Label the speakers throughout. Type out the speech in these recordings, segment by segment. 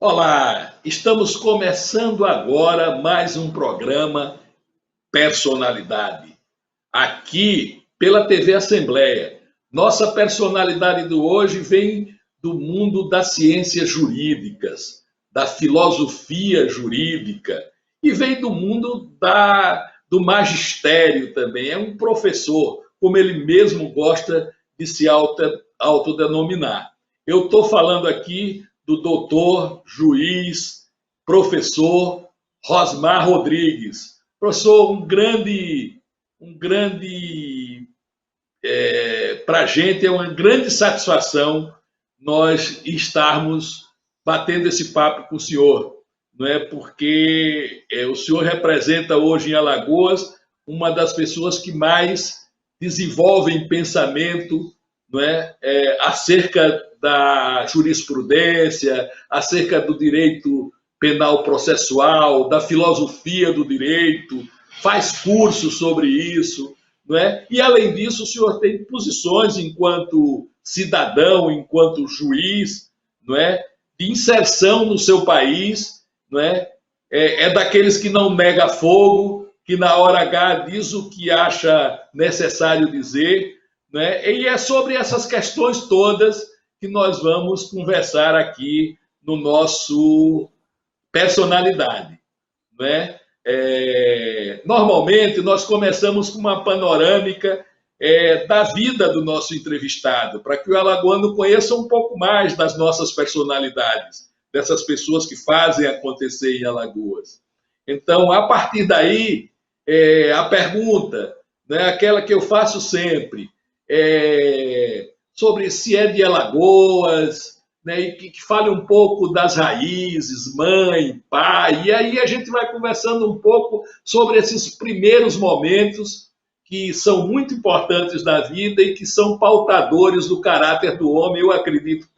Speaker 1: Olá, estamos começando agora mais um programa Personalidade, aqui pela TV Assembleia. Nossa personalidade de hoje vem do mundo das ciências jurídicas, da filosofia jurídica e vem do mundo do magistério também. É um professor, como ele mesmo gosta de se autodenominar. Eu estou falando aqui do doutor, juiz, professor Rosmar Rodrigues. Professor, para a gente é uma grande satisfação nós estarmos batendo esse papo com o senhor, não é? Porque o senhor representa hoje em Alagoas uma das pessoas que mais desenvolvem pensamento, não é? Acerca da jurisprudência, acerca do direito penal processual, da filosofia do direito, faz cursos sobre isso, não é? E, além disso, o senhor tem posições enquanto cidadão, enquanto juiz, não é? De inserção no seu país, não é? É daqueles que não nega fogo, que na hora H diz o que acha necessário dizer, não é? E é sobre essas questões todas que nós vamos conversar aqui no nosso Personalidade, né? Normalmente nós começamos com uma panorâmica da vida do nosso entrevistado, para que o alagoano conheça um pouco mais das nossas personalidades, dessas pessoas que fazem acontecer em Alagoas. Então, a partir daí, a pergunta, né, aquela que eu faço sempre, sobre se é de Alagoas, né, e que fale um pouco das raízes, mãe, pai, e aí a gente vai conversando um pouco sobre esses primeiros momentos que são muito importantes na vida e que são pautadores do caráter do homem. Eu acredito,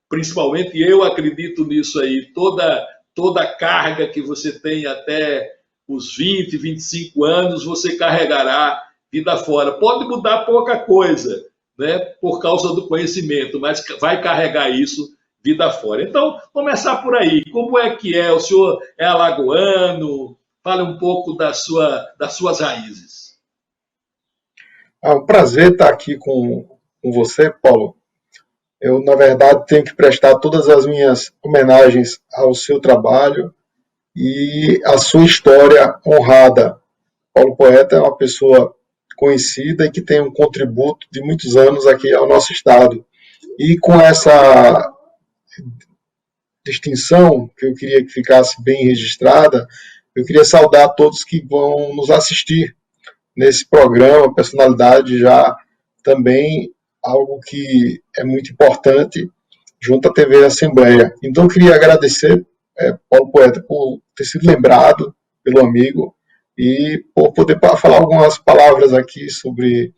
Speaker 1: principalmente eu acredito nisso aí, toda a carga que você tem até os 20, 25 anos, você carregará vida fora. Pode mudar pouca coisa, né, por causa do conhecimento, mas vai carregar isso vida fora. Então, começar por aí. Como é que é? O senhor é alagoano? Fale um pouco das suas raízes.
Speaker 2: É um prazer estar aqui com você, Paulo. Eu, na verdade, tenho que prestar todas as minhas homenagens ao seu trabalho e à sua história honrada. Paulo Poeta é uma pessoa conhecida e que tem um contributo de muitos anos aqui ao nosso estado. E com essa distinção, que eu queria que ficasse bem registrada, eu queria saudar todos que vão nos assistir nesse programa, Personalidade, já também algo que é muito importante junto à TV Assembleia. Então, eu queria agradecer, Paulo Poeta, por ter sido lembrado pelo amigo e por poder falar algumas palavras aqui sobre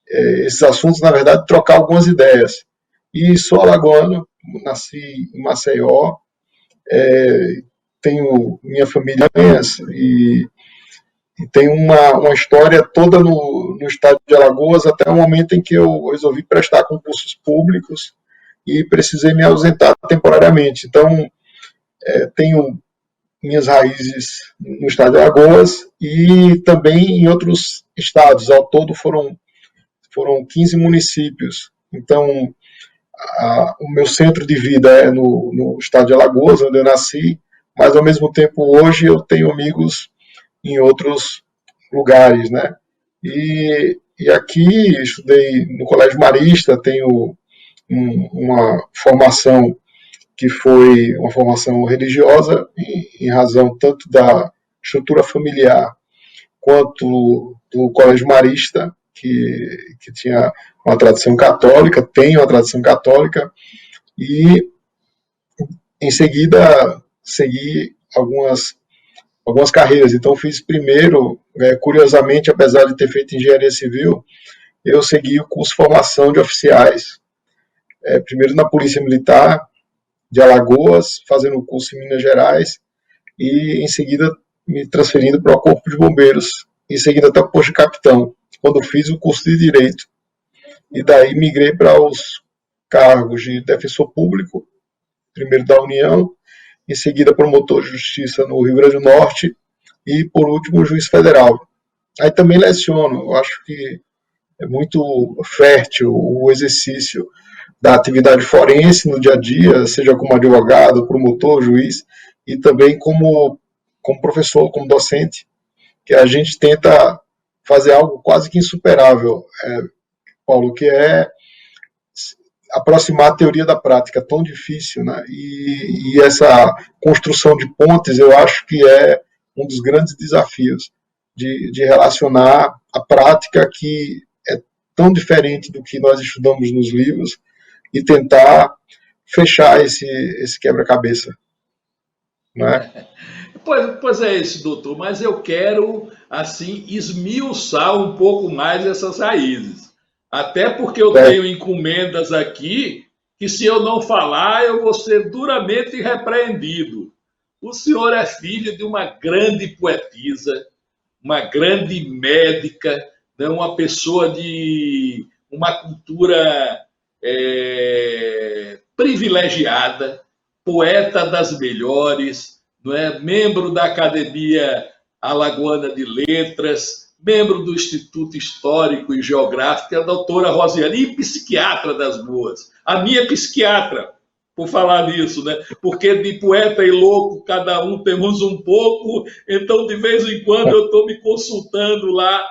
Speaker 2: esses assuntos, na verdade, trocar algumas ideias. E sou alagoano, nasci em Maceió, tenho minha família e tenho uma história toda no estado de Alagoas, até o momento em que eu resolvi prestar concursos públicos e precisei me ausentar temporariamente. Então, tenho minhas raízes no estado de Alagoas e também em outros estados. Ao todo foram 15 municípios. Então, o meu centro de vida é no estado de Alagoas, onde eu nasci, mas ao mesmo tempo hoje eu tenho amigos em outros lugares, né? E aqui estudei no Colégio Marista, tenho uma formação que foi uma formação religiosa, em razão tanto da estrutura familiar quanto do Colégio Marista, que tinha uma tradição católica, tem uma tradição católica, e em seguida segui algumas carreiras. Então, fiz primeiro, curiosamente, apesar de ter feito engenharia civil, eu segui o curso de formação de oficiais. Primeiro na Polícia Militar de Alagoas, fazendo o curso em Minas Gerais, e em seguida me transferindo para o Corpo de Bombeiros, em seguida até o posto de capitão, quando fiz o curso de Direito. E daí migrei para os cargos de defensor público, primeiro da União, em seguida promotor de justiça no Rio Grande do Norte e, por último, juiz federal. Aí também leciono, eu acho que é muito fértil o exercício da atividade forense no dia a dia, seja como advogado, promotor, juiz, e também como professor, como docente, que a gente tenta fazer algo quase que insuperável, Paulo, que é aproximar a teoria da prática, tão difícil, né? E essa construção de pontes, eu acho que é um dos grandes desafios de relacionar a prática, que é tão diferente do que nós estudamos nos livros, e tentar fechar esse quebra-cabeça, né?
Speaker 1: Pois é isso, doutor, mas eu quero, assim, esmiuçar um pouco mais essas raízes. Até porque eu tenho encomendas aqui que, se eu não falar, eu vou ser duramente repreendido. O senhor é filho de uma grande poetisa, uma grande médica, né, uma pessoa de uma cultura privilegiada, poeta das melhores, não é? Membro da Academia Alagoana de Letras, membro do Instituto Histórico e Geográfico, a doutora Rosiane, e psiquiatra das boas. A minha psiquiatra, por falar nisso, né? Porque de poeta e louco, cada um temos um pouco, então de vez em quando eu estou me consultando lá,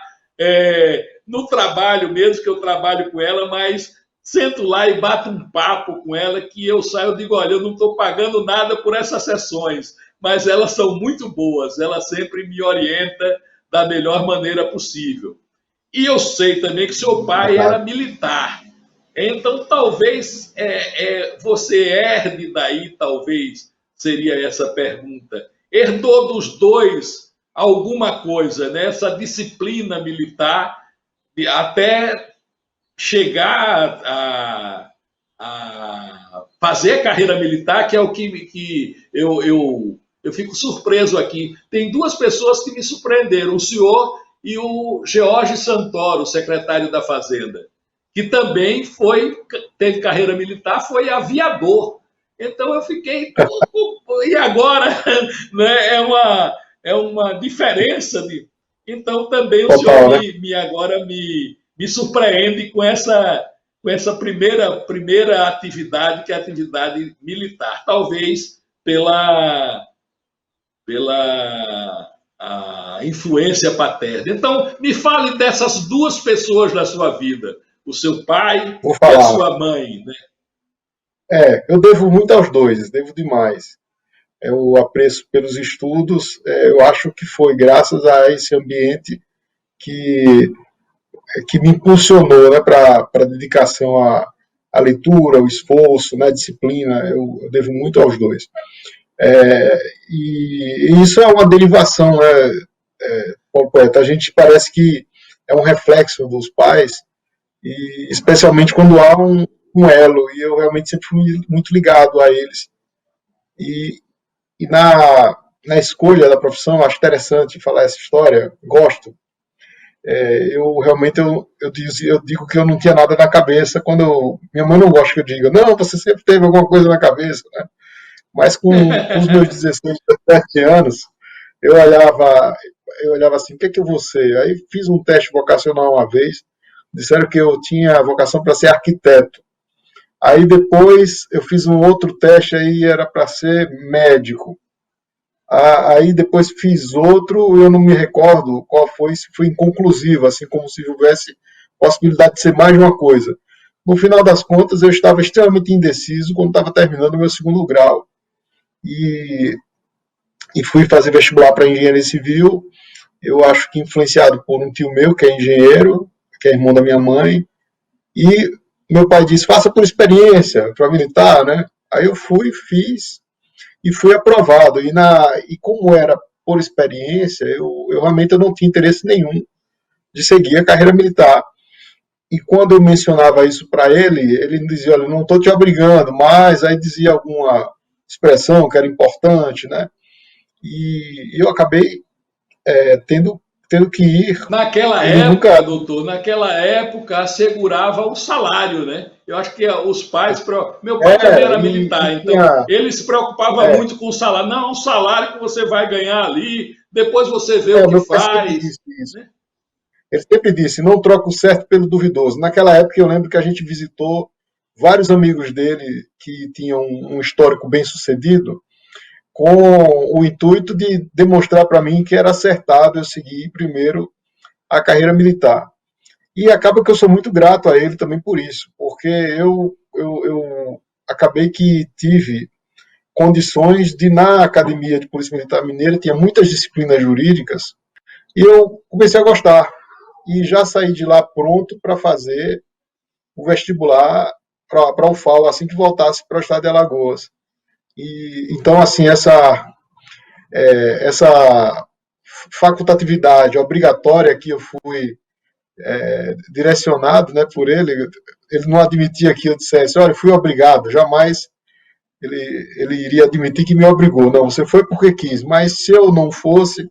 Speaker 1: no trabalho mesmo, que eu trabalho com ela, mas sento lá e bato um papo com ela, que eu saio, eu digo, olha, eu não estou pagando nada por essas sessões, mas elas são muito boas, ela sempre me orienta da melhor maneira possível. E eu sei também que seu pai era militar, então talvez você herde daí, talvez seria essa pergunta. Herdou dos dois alguma coisa, né? Essa disciplina militar, até chegar a fazer carreira militar, que é o que eu fico surpreso aqui. Tem duas pessoas que me surpreenderam, o senhor e o George Santoro, secretário da Fazenda, que também teve carreira militar, foi aviador. Então eu fiquei, e agora? Né? É uma diferença. Então também o
Speaker 2: Total,
Speaker 1: senhor
Speaker 2: né?
Speaker 1: agora me surpreende com essa primeira atividade, que é a atividade militar. Talvez pela a influência paterna. Então, me fale dessas duas pessoas na sua vida, o seu pai
Speaker 2: Vou
Speaker 1: e a
Speaker 2: falar.
Speaker 1: sua mãe, né?
Speaker 2: Eu devo muito aos dois, devo demais. Eu apreço pelos estudos, eu acho que foi graças a esse ambiente que, que me impulsionou, né, para a dedicação à leitura, o esforço, né, a disciplina. Eu devo muito aos dois. E isso é uma derivação, né, Paulo Poeta? A gente parece que é um reflexo dos pais, e especialmente quando há um elo, e eu realmente sempre fui muito ligado a eles. E, e na escolha da profissão, acho interessante falar essa história, gosto. Eu realmente eu digo que eu não tinha nada na cabeça quando minha mãe não gosta que eu diga, não, você sempre teve alguma coisa na cabeça, né? Mas com os meus 16, 17 anos, eu olhava assim, o que é que eu vou ser? Aí fiz um teste vocacional uma vez, disseram que eu tinha vocação para ser arquiteto. Aí depois eu fiz um outro teste, aí era para ser médico. Aí depois fiz outro, eu não me recordo qual foi, se foi inconclusivo, assim como se houvesse possibilidade de ser mais de uma coisa. No final das contas, eu estava extremamente indeciso quando estava terminando o meu segundo grau. E, e fui fazer vestibular para engenharia civil. Eu acho que influenciado por um tio meu, que é engenheiro, que é irmão da minha mãe. E meu pai disse, faça por experiência, para militar, né? Aí eu fui, fiz, e fui aprovado. E como era por experiência, eu realmente não tinha interesse nenhum de seguir a carreira militar. E quando eu mencionava isso para ele me dizia, olha, não estou te obrigando, mas aí dizia alguma expressão que era importante, né? E eu acabei tendo que ir.
Speaker 1: Naquela
Speaker 2: Ele
Speaker 1: época,
Speaker 2: nunca.
Speaker 1: doutor, naquela época assegurava o salário, né? Eu acho que os pais. Meu pai também
Speaker 2: É,
Speaker 1: era
Speaker 2: e
Speaker 1: militar, então
Speaker 2: tinha.
Speaker 1: ele se preocupava
Speaker 2: É,
Speaker 1: muito com o salário. Não, o salário que você vai ganhar ali, depois você vê o
Speaker 2: o
Speaker 1: que
Speaker 2: meu pai sempre
Speaker 1: faz.
Speaker 2: disse isso.
Speaker 1: Né?
Speaker 2: Ele sempre disse: não troca o certo pelo duvidoso. Naquela época, eu lembro que a gente visitou vários amigos dele que tinham um histórico bem sucedido, com o intuito de demonstrar para mim que era acertado eu seguir primeiro a carreira militar. E acaba que eu sou muito grato a ele também por isso, porque eu acabei que tive condições de, na Academia de Polícia Militar Mineira, tinha muitas disciplinas jurídicas, e eu comecei a gostar. E já saí de lá pronto para fazer o vestibular para o FAO assim que voltasse para o estado de Alagoas. E, então, assim, essa facultatividade obrigatória que eu fui direcionado, né, por ele não admitia que eu dissesse, olha, eu fui obrigado, jamais ele iria admitir que me obrigou. Não, você foi porque quis, mas se eu não fosse,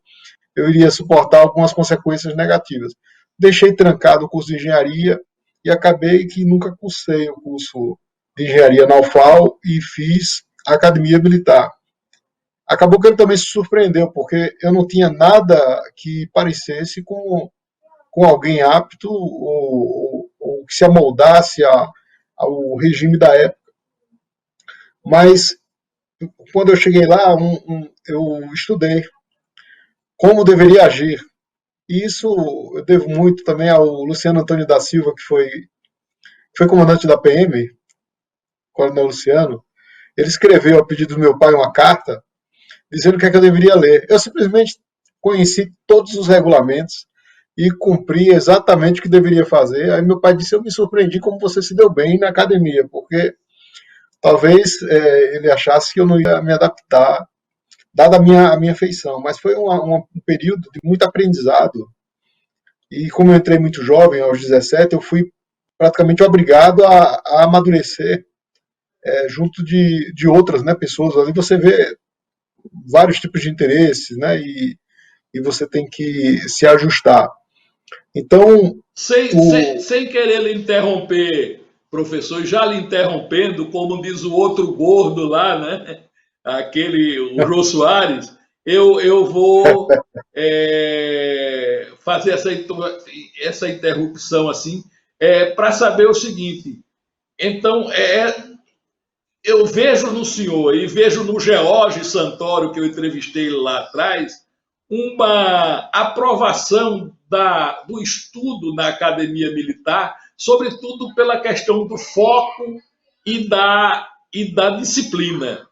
Speaker 2: eu iria suportar algumas consequências negativas. Deixei trancado o curso de engenharia e acabei que nunca cursei o curso de engenharia na UFAL e fiz a academia militar. Acabou que ele também se surpreendeu, porque eu não tinha nada que parecesse com alguém apto ou que se amoldasse ao regime da época. Mas, quando eu cheguei lá, eu estudei como deveria agir. E isso eu devo muito também ao Luciano Antônio da Silva, que foi comandante da PM, Coronel Luciano. Ele escreveu, a pedido do meu pai, uma carta dizendo o que é que eu deveria ler. Eu simplesmente conheci todos os regulamentos e cumpri exatamente o que deveria fazer. Aí meu pai disse: eu me surpreendi como você se deu bem na academia, porque talvez ele achasse que eu não ia me adaptar, dada a minha feição. Mas foi um período de muito aprendizado. E como eu entrei muito jovem, aos 17, eu fui praticamente obrigado a amadurecer junto de outras, né, pessoas. Ali você vê vários tipos de interesses, né, e você tem que se ajustar. Então,
Speaker 1: Sem querer lhe interromper, professor, já lhe interrompendo, como diz o outro gordo lá, né? O Jô Soares, eu vou fazer essa interrupção assim, para saber o seguinte. Então, eu vejo no senhor e vejo no George Santoro, que eu entrevistei lá atrás, uma aprovação do estudo na academia militar, sobretudo pela questão do foco e da disciplina.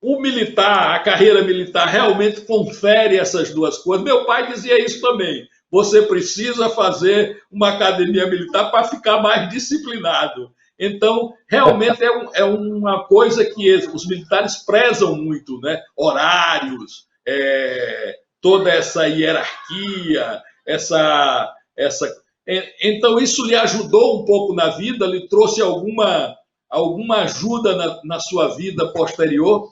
Speaker 1: O militar, a carreira militar, realmente confere essas duas coisas. Meu pai dizia isso também. Você precisa fazer uma academia militar para ficar mais disciplinado. Então, realmente é uma coisa que os militares prezam muito, né? Horários, toda essa hierarquia, então isso lhe ajudou um pouco na vida, lhe trouxe alguma ajuda na sua vida posterior?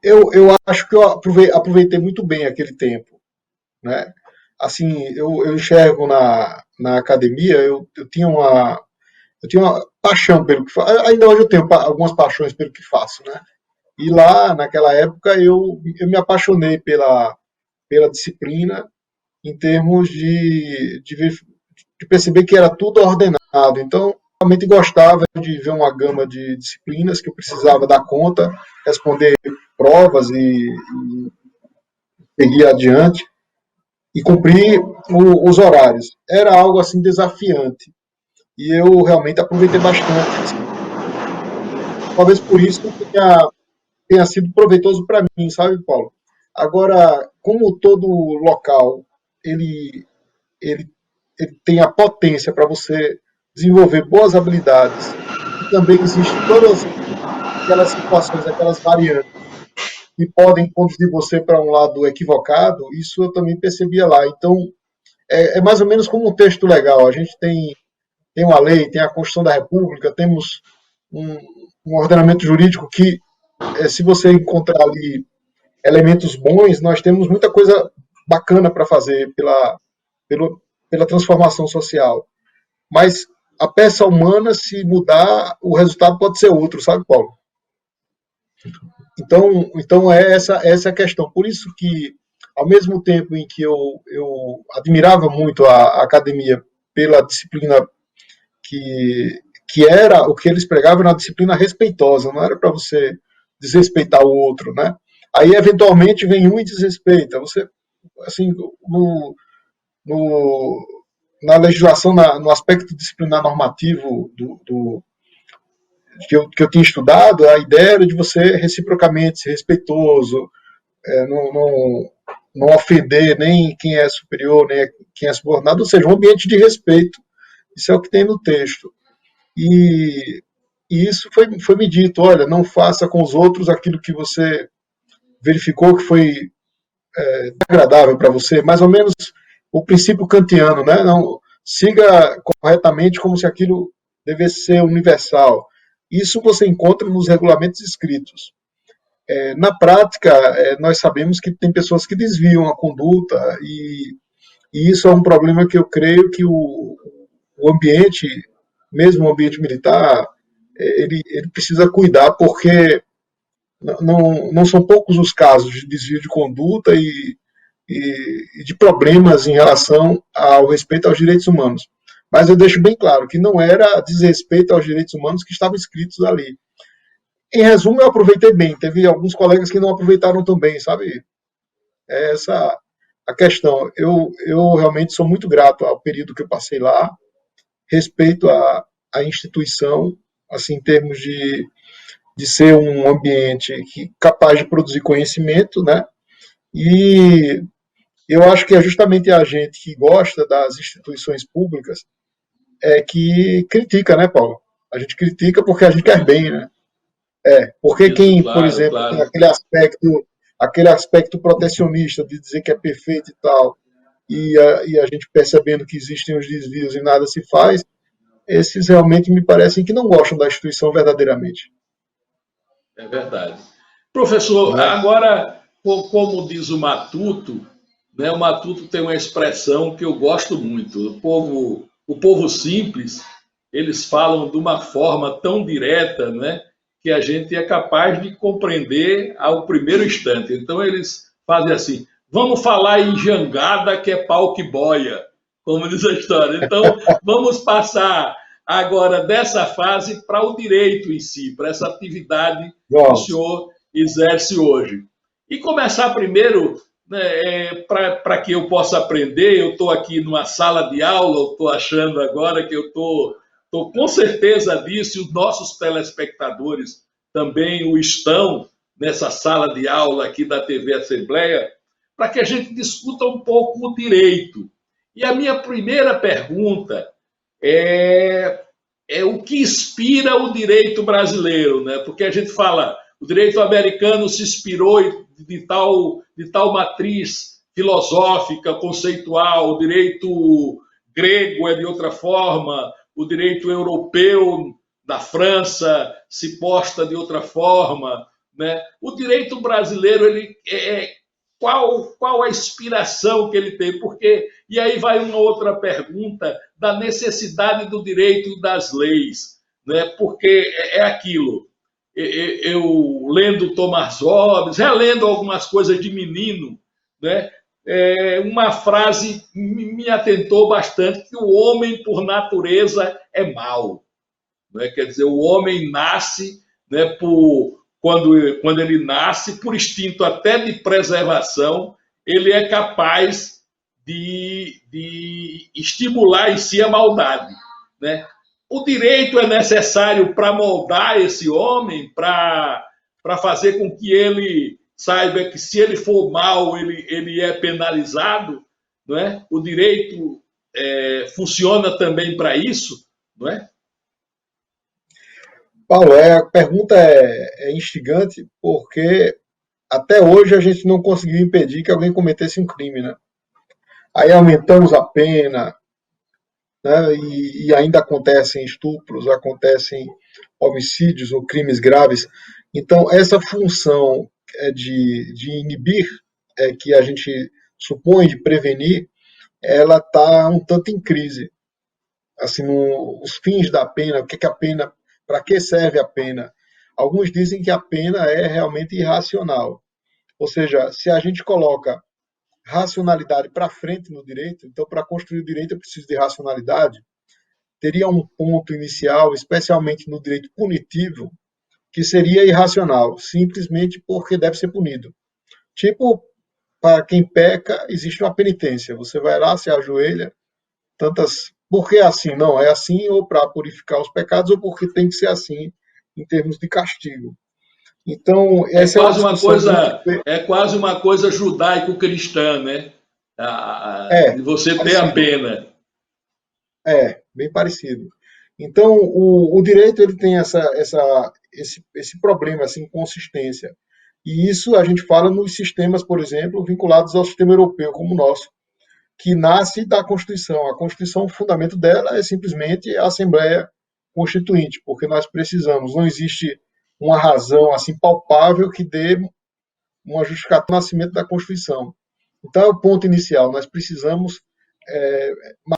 Speaker 2: eu acho que eu aproveitei muito bem aquele tempo, né? Assim, eu enxergo na academia, eu tinha uma paixão pelo que faço. Ainda hoje eu tenho algumas paixões pelo que faço, né? E lá, naquela época, eu me apaixonei pela disciplina em termos de perceber que era tudo ordenado. Então, realmente gostava de ver uma gama de disciplinas que eu precisava dar conta, responder provas e seguir adiante e cumprir os horários. Era algo assim desafiante e eu realmente aproveitei bastante. Talvez por isso tenha sido proveitoso para mim, sabe, Paulo? Agora, como todo local ele, ele, ele tem a potência para você desenvolver boas habilidades e também existem todas aquelas situações, aquelas variantes que podem conduzir você para um lado equivocado, isso eu também percebia lá. Então, é mais ou menos como um texto legal. A gente tem uma lei, tem a Constituição da República, temos um, um ordenamento jurídico que, se você encontrar ali elementos bons, nós temos muita coisa bacana para fazer pela transformação social. Mas a peça humana, se mudar, o resultado pode ser outro, sabe, Paulo? Então é essa a questão. Por isso que, ao mesmo tempo em que eu admirava muito a academia pela disciplina que era o que eles pregavam na disciplina respeitosa, não era para você desrespeitar o outro, né? Aí, eventualmente, vem um e desrespeita. Você, assim, no, na legislação, no aspecto disciplinar normativo que eu tinha estudado, a ideia era de você reciprocamente ser respeitoso, não ofender nem quem é superior, nem quem é subordinado, ou seja, um ambiente de respeito. Isso é o que tem no texto. E isso foi me dito, olha, não faça com os outros aquilo que você verificou que foi agradável para você, mais ou menos o princípio kantiano, né? Não, siga corretamente como se aquilo devesse ser universal. Isso você encontra nos regulamentos escritos. Na prática, nós sabemos que tem pessoas que desviam a conduta e isso é um problema que eu creio que o ambiente, mesmo o ambiente militar, ele precisa cuidar, porque não são poucos os casos de desvio de conduta e de problemas em relação ao respeito aos direitos humanos. Mas eu deixo bem claro que não era desrespeito aos direitos humanos que estavam escritos ali. Em resumo, eu aproveitei bem. Teve alguns colegas que não aproveitaram tão bem, sabe? É essa a questão. Eu realmente sou muito grato ao período que eu passei lá, respeito a instituição, assim, em termos de ser um ambiente capaz de produzir conhecimento, né? E eu acho que é justamente a gente que gosta das instituições públicas que critica, né, Paulo? A gente critica porque a gente quer bem, né? Porque
Speaker 1: Isso,
Speaker 2: quem, por
Speaker 1: claro,
Speaker 2: exemplo, tem
Speaker 1: claro.
Speaker 2: aquele aspecto protecionista de dizer que é perfeito e tal, e a gente percebendo que existem os desvios e nada se faz, esses realmente me parecem que não gostam da instituição verdadeiramente.
Speaker 1: É verdade. Professor,
Speaker 2: Né?
Speaker 1: agora, como diz o Matuto, né, o Matuto tem uma expressão que eu gosto muito. O povo simples, eles falam de uma forma tão direta, né, que a gente é capaz de compreender ao primeiro instante. Então, eles fazem assim: vamos falar em jangada, que é pau que boia, como diz a história. Então, vamos passar agora dessa fase para o direito em si, para essa atividade que o
Speaker 2: Pronto.
Speaker 1: senhor exerce hoje. E começar primeiro, né, para que eu possa aprender. Eu estou aqui numa sala de aula, estou achando agora que eu estou com certeza disso, e os nossos telespectadores também o estão nessa sala de aula aqui da TV Assembleia, para que a gente discuta um pouco o direito. E a minha primeira pergunta é, o que inspira o direito brasileiro, né? Porque a gente fala, o direito americano se inspirou de tal matriz filosófica, conceitual, o direito grego é de outra forma, o direito europeu da França se posta de outra forma, né? O direito brasileiro, ele qual a inspiração que ele tem? Porque, e aí vai uma outra pergunta da necessidade do direito e das leis, né? Porque é aquilo. Eu lendo Thomas Hobbes, relendo algumas coisas de menino, né? Uma frase me atentou bastante, que o homem, por natureza, é mau. Né? Quer dizer, o homem nasce, né, quando ele nasce, por instinto até de preservação, ele é capaz de estimular em si a maldade. Né? O direito é necessário para moldar esse homem, para fazer com que ele saiba que, se ele for mal, ele é penalizado. Não é? O direito funciona também para isso, não é?
Speaker 2: Paulo, a pergunta é instigante porque até hoje a gente não conseguiu impedir que alguém cometesse um crime, né? Aí aumentamos a pena, né? E ainda acontecem estupros, acontecem homicídios ou crimes graves. Então, essa função de inibir que a gente supõe de prevenir, ela está um tanto em crise. Assim, os fins da pena, o que, que a pena, para que serve a pena? Alguns dizem que a pena é realmente irracional. Ou seja, se a gente coloca racionalidade para frente no direito, então para construir o direito eu preciso de racionalidade, teria um ponto inicial, especialmente no direito punitivo, que seria irracional, simplesmente porque deve ser punido. Tipo, para quem peca, existe uma penitência. Você vai lá, se ajoelha, tantas. Por que é assim? Não, é assim ou para purificar os pecados, ou porque tem que ser assim em termos de castigo. Então, essa é uma discussão muito.
Speaker 1: É quase uma coisa judaico-cristã, né?
Speaker 2: É,
Speaker 1: De você ter a
Speaker 2: parecido.
Speaker 1: pena.
Speaker 2: Bem parecido. Então, o direito ele tem esse problema, essa inconsistência. E isso a gente fala nos sistemas, por exemplo, vinculados ao sistema europeu, como o nosso, que nasce da Constituição. A Constituição, o fundamento dela é simplesmente a Assembleia Constituinte, porque nós precisamos, não existe uma razão assim palpável que dê uma justificativa do nascimento da Constituição. Então, é o ponto inicial. Nós precisamos é,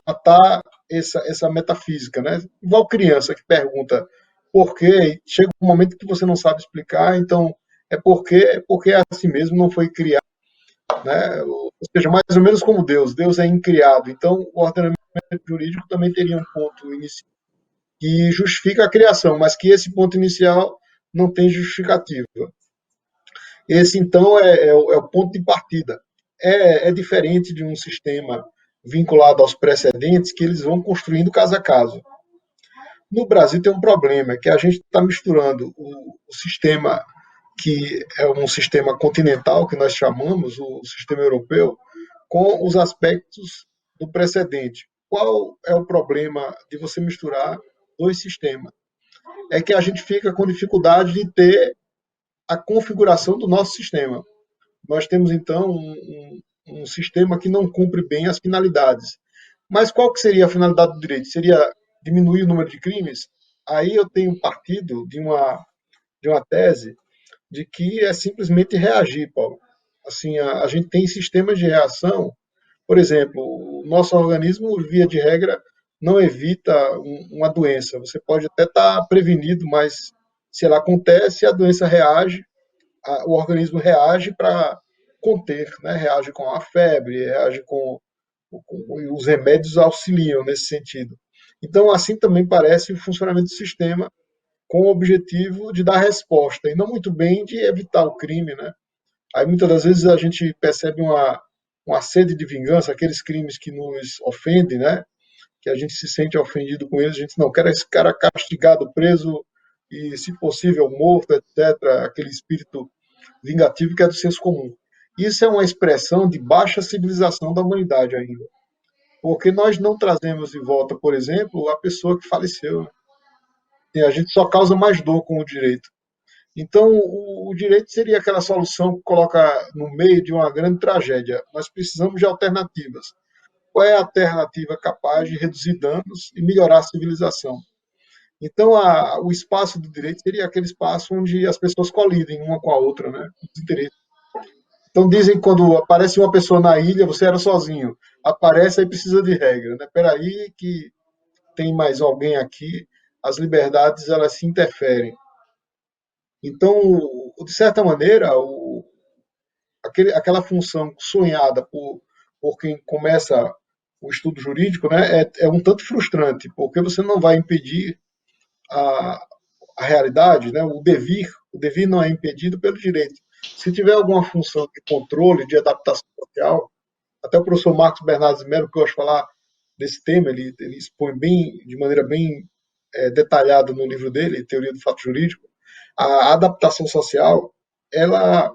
Speaker 2: matar essa metafísica, né? Igual criança que pergunta por quê, chega um momento que você não sabe explicar, então porque é assim mesmo, não foi criado, né? Ou seja, mais ou menos como Deus. Deus é incriado. Então, o ordenamento jurídico também teria um ponto inicial que justifica a criação, mas que esse ponto inicial não tem justificativa. Esse, então, é o ponto de partida. É diferente de um sistema vinculado aos precedentes, que eles vão construindo caso a caso. No Brasil tem um problema, que a gente está misturando o sistema, que é um sistema continental, que nós chamamos, o sistema europeu, com os aspectos do precedente. Qual é o problema de você misturar dois sistemas? É que a gente fica com dificuldade de ter a configuração do nosso sistema. Nós temos, então, um sistema que não cumpre bem as finalidades. Mas qual que seria a finalidade do direito? Seria diminuir o número de crimes? Aí eu tenho partido de uma tese de que é simplesmente reagir, Paulo. Assim, a gente tem sistemas de reação. Por exemplo, o nosso organismo, via de regra, não evita uma doença. Você pode até estar prevenido, mas se ela acontece, a doença reage, o organismo reage para conter, né? Reage com a febre, reage com os remédios auxiliam nesse sentido. Então, assim também parece o funcionamento do sistema com o objetivo de dar resposta e não muito bem de evitar o crime, né? Aí muitas das vezes a gente percebe uma sede de vingança, aqueles crimes que nos ofendem, né? Que a gente se sente ofendido com eles, a gente não quer esse cara castigado, preso e, se possível, morto, etc. Aquele espírito vingativo que é do senso comum. Isso é uma expressão de baixa civilização da humanidade ainda. Porque nós não trazemos de volta, por exemplo, a pessoa que faleceu. E a gente só causa mais dor com o direito. Então, o direito seria aquela solução que coloca no meio de uma grande tragédia. Nós precisamos de alternativas. Qual é a alternativa capaz de reduzir danos e melhorar a civilização? Então, o espaço do direito seria aquele espaço onde as pessoas colidem uma com a outra, né? Os interesses. Então, dizem que quando aparece uma pessoa na ilha, você era sozinho. Aparece, aí precisa de regra. Né? Peraí que tem mais alguém aqui, as liberdades elas se interferem. Então, de certa maneira, aquela função sonhada por quem começa o estudo jurídico, né, é um tanto frustrante, porque você não vai impedir a, a realidade, né, o devir não é impedido pelo direito. Se tiver alguma função de controle, de adaptação social, até o professor Marcos Bernardes Melo, que eu gosto de falar desse tema, ele expõe de maneira bem detalhada no livro dele, Teoria do Fato Jurídico, a adaptação social, ela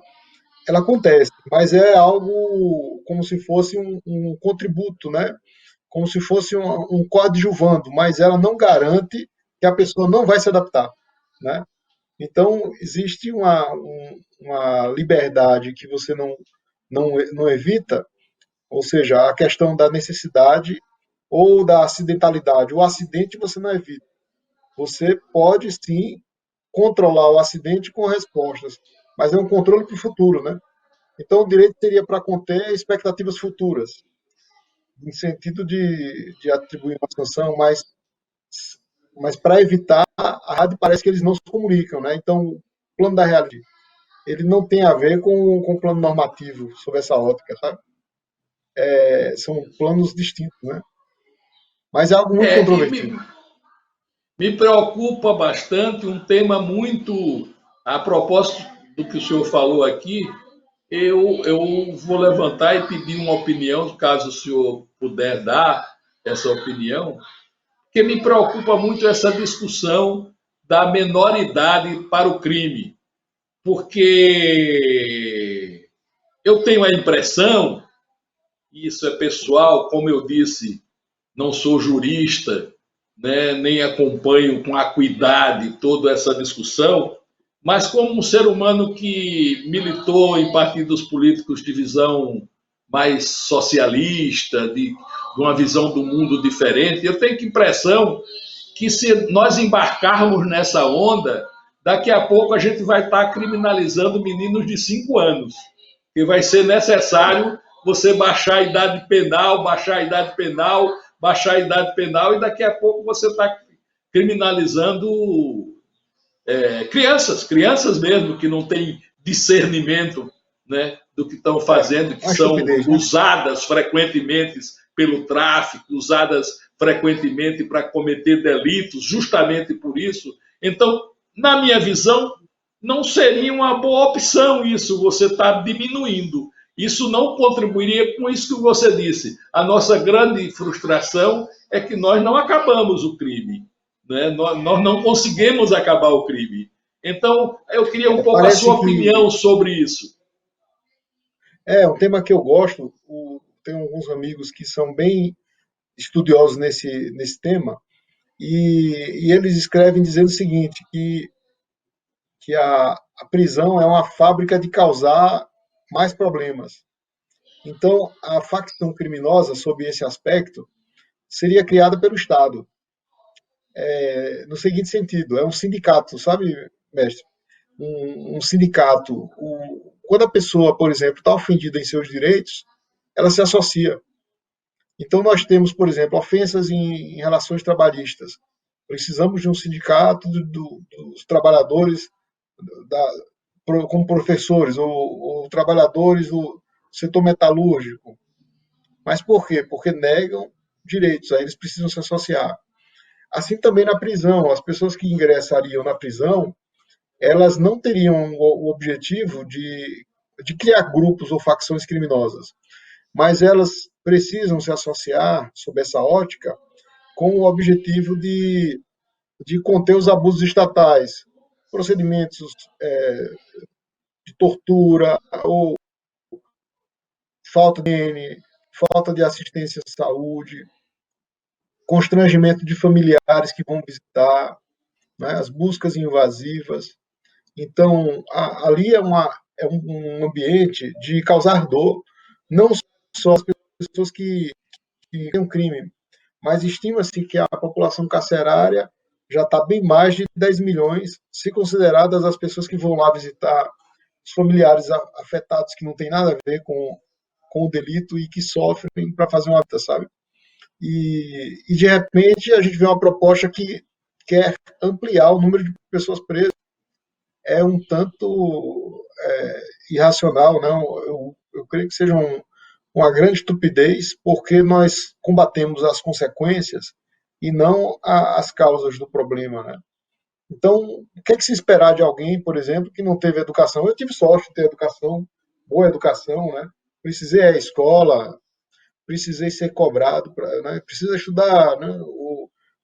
Speaker 2: ela acontece, mas é algo como se fosse um contributo, né? Como se fosse um coadjuvando, mas ela não garante que a pessoa não vai se adaptar, né? Então, existe uma liberdade que você não evita, ou seja, a questão da necessidade ou da acidentalidade. O acidente você não evita. Você pode, sim, controlar o acidente com respostas, mas é um controle para o futuro, né? Então, o direito seria para conter expectativas futuras, em sentido de atribuir uma sanção, mas para evitar, a rádio parece que eles não se comunicam, né? Então, o plano da realidade, ele não tem a ver com o plano normativo sobre essa ótica, sabe? São planos distintos, né? Mas é algo muito
Speaker 1: E
Speaker 2: controvertido.
Speaker 1: me preocupa bastante um tema muito, a propósito do que o senhor falou aqui, eu vou levantar e pedir uma opinião, caso o senhor puder dar essa opinião, porque me preocupa muito essa discussão da menoridade para o crime, porque eu tenho a impressão, e isso é pessoal, como eu disse, não sou jurista, né, nem acompanho com acuidade toda essa discussão, mas como um ser humano que militou em partidos políticos de visão mais socialista, de uma visão do mundo diferente, eu tenho a impressão que se nós embarcarmos nessa onda, daqui a pouco a gente vai estar criminalizando meninos de 5 anos, que vai ser necessário você baixar a idade penal, baixar a idade penal, baixar a idade penal, e daqui a pouco você está criminalizando crianças mesmo, que não têm discernimento, né, do que estão fazendo, que
Speaker 2: Uma
Speaker 1: são
Speaker 2: estupidez, né?
Speaker 1: usadas frequentemente pelo tráfico, usadas frequentemente para cometer delitos, justamente por isso. Então, na minha visão, não seria uma boa opção isso, você está diminuindo. Isso não contribuiria com isso que você disse. A nossa grande frustração é que nós não acabamos o crime, né? Nós não conseguimos acabar o crime. Então, eu queria um pouco a
Speaker 2: Parece
Speaker 1: sua
Speaker 2: que
Speaker 1: opinião sobre isso.
Speaker 2: é um tema que eu gosto. Tenho alguns amigos que são bem estudiosos nesse tema, e eles escrevem dizendo o seguinte, que a prisão é uma fábrica de causar mais problemas. Então, a facção criminosa, sob esse aspecto, seria criada pelo Estado. No seguinte sentido, é um sindicato, sabe, mestre? Um sindicato. Quando a pessoa, por exemplo, está ofendida em seus direitos, ela se associa. Então, nós temos, por exemplo, ofensas em relações trabalhistas. Precisamos de um sindicato dos trabalhadores, da, como professores ou trabalhadores do setor metalúrgico. Mas por quê? Porque negam direitos, aí eles precisam se associar. Assim também na prisão, as pessoas que ingressariam na prisão, elas não teriam o objetivo de criar grupos ou facções criminosas, mas elas precisam se associar, sob essa ótica, com o objetivo de conter os abusos estatais, procedimentos de tortura ou falta falta de assistência à saúde, constrangimento de familiares que vão visitar, né, as buscas invasivas. Então, ali é um ambiente de causar dor, não só às pessoas que têm um crime, mas estima-se que a população carcerária já está bem mais de 10 milhões, se consideradas as pessoas que vão lá visitar os familiares afetados que não tem nada a ver com o delito e que sofrem para fazer uma vida, sabe? E de repente a gente vê uma proposta que quer ampliar o número de pessoas presas. É um tanto irracional, não? Eu creio que seja uma grande estupidez, porque nós combatemos as consequências e não as causas do problema, né? Então, o que é que se esperar de alguém, por exemplo, que não teve educação? Eu tive sorte de ter educação, boa educação, né? Precisei ir à escola, precisei ser cobrado, né? Precisa estudar, né?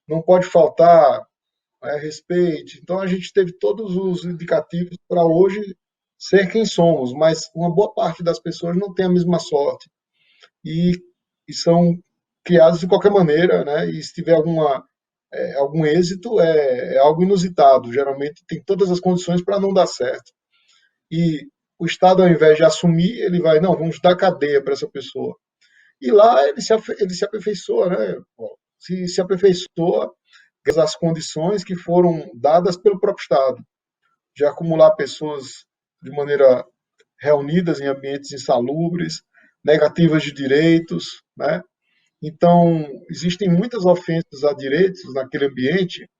Speaker 2: Não pode faltar respeite. Então, a gente teve todos os indicativos para hoje ser quem somos, mas uma boa parte das pessoas não tem a mesma sorte e, e são criados de qualquer maneira, né? E se tiver algum êxito, é algo inusitado. Geralmente tem todas as condições para não dar certo. E o Estado, ao invés de assumir, ele vai, não, vamos dar cadeia para essa pessoa. E lá ele se aperfeiçoa, né? Se aperfeiçoa as condições que foram dadas pelo próprio Estado, de acumular pessoas de maneira reunidas em ambientes insalubres, negativas de direitos, né? Então, existem muitas ofensas a direitos naquele ambiente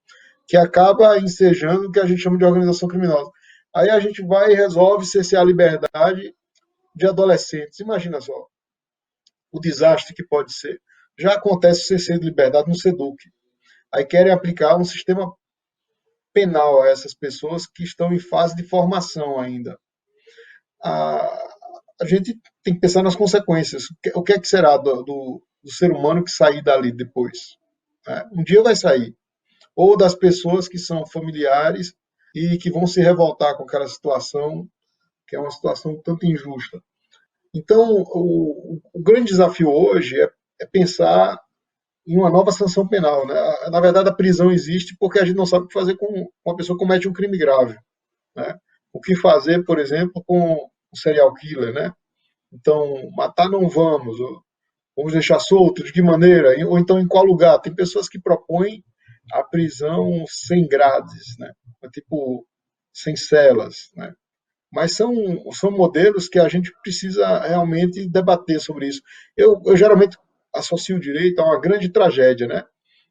Speaker 2: que acaba ensejando o que a gente chama de organização criminosa. Aí a gente vai e resolve cercear a liberdade de adolescentes. Imagina só o desastre que pode ser. Já acontece o cerceio de liberdade no SEDUC. Aí querem aplicar um sistema penal a essas pessoas que estão em fase de formação ainda. A gente tem que pensar nas consequências. O que é que será do ser humano que sair dali depois? Né? Um dia vai sair. Ou das pessoas que são familiares e que vão se revoltar com aquela situação, que é uma situação tanto injusta. Então, o grande desafio hoje é pensar em uma nova sanção penal. Né? Na verdade, a prisão existe porque a gente não sabe o que fazer com uma pessoa que comete um crime grave. Né? O que fazer, por exemplo, com um serial killer, né? Então, matar não vamos, vamos deixar solto, de que maneira? Ou então em qual lugar? Tem pessoas que propõem a prisão sem grades, né? Tipo, sem celas, né? Mas são modelos que a gente precisa realmente debater sobre isso. Eu geralmente associo o direito a uma grande tragédia, né?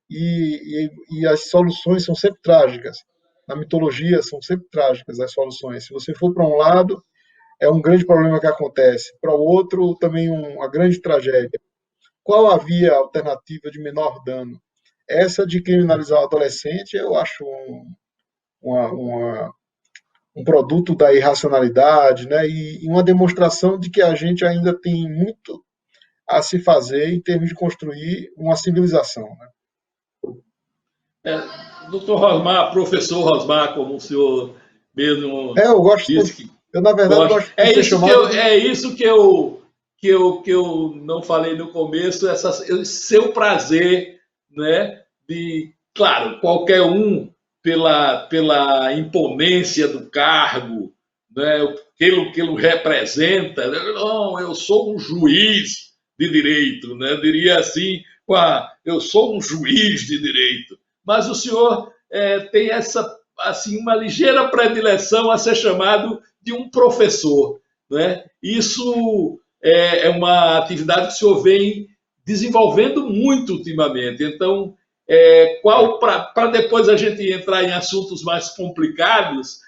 Speaker 2: E as soluções são sempre trágicas. Na mitologia são sempre trágicas as soluções. Se você for para um lado, é um grande problema que acontece. Para o outro, também uma grande tragédia. Qual a via alternativa de menor dano? Essa de criminalizar o adolescente, eu acho uma, um produto da irracionalidade, né? E uma demonstração de que a gente ainda tem muito a se fazer em termos de construir uma civilização. Né?
Speaker 1: Doutor Rosmar, professor Rosmar, como o senhor mesmo
Speaker 2: Eu gosto,
Speaker 1: disse que
Speaker 2: eu na verdade
Speaker 1: gosta.
Speaker 2: gosto de ser chamado de...
Speaker 1: É isso que eu não falei no começo, esse seu prazer, né, de, claro, qualquer um pela imponência do cargo, né, aquilo que ele representa, não, eu sou um juiz de direito, né, diria assim, eu sou um juiz de direito, mas o senhor tem essa assim uma ligeira predileção a ser chamado de um professor, né? Isso é uma atividade que o senhor vem desenvolvendo muito ultimamente. Então, para depois a gente entrar em assuntos mais complicados,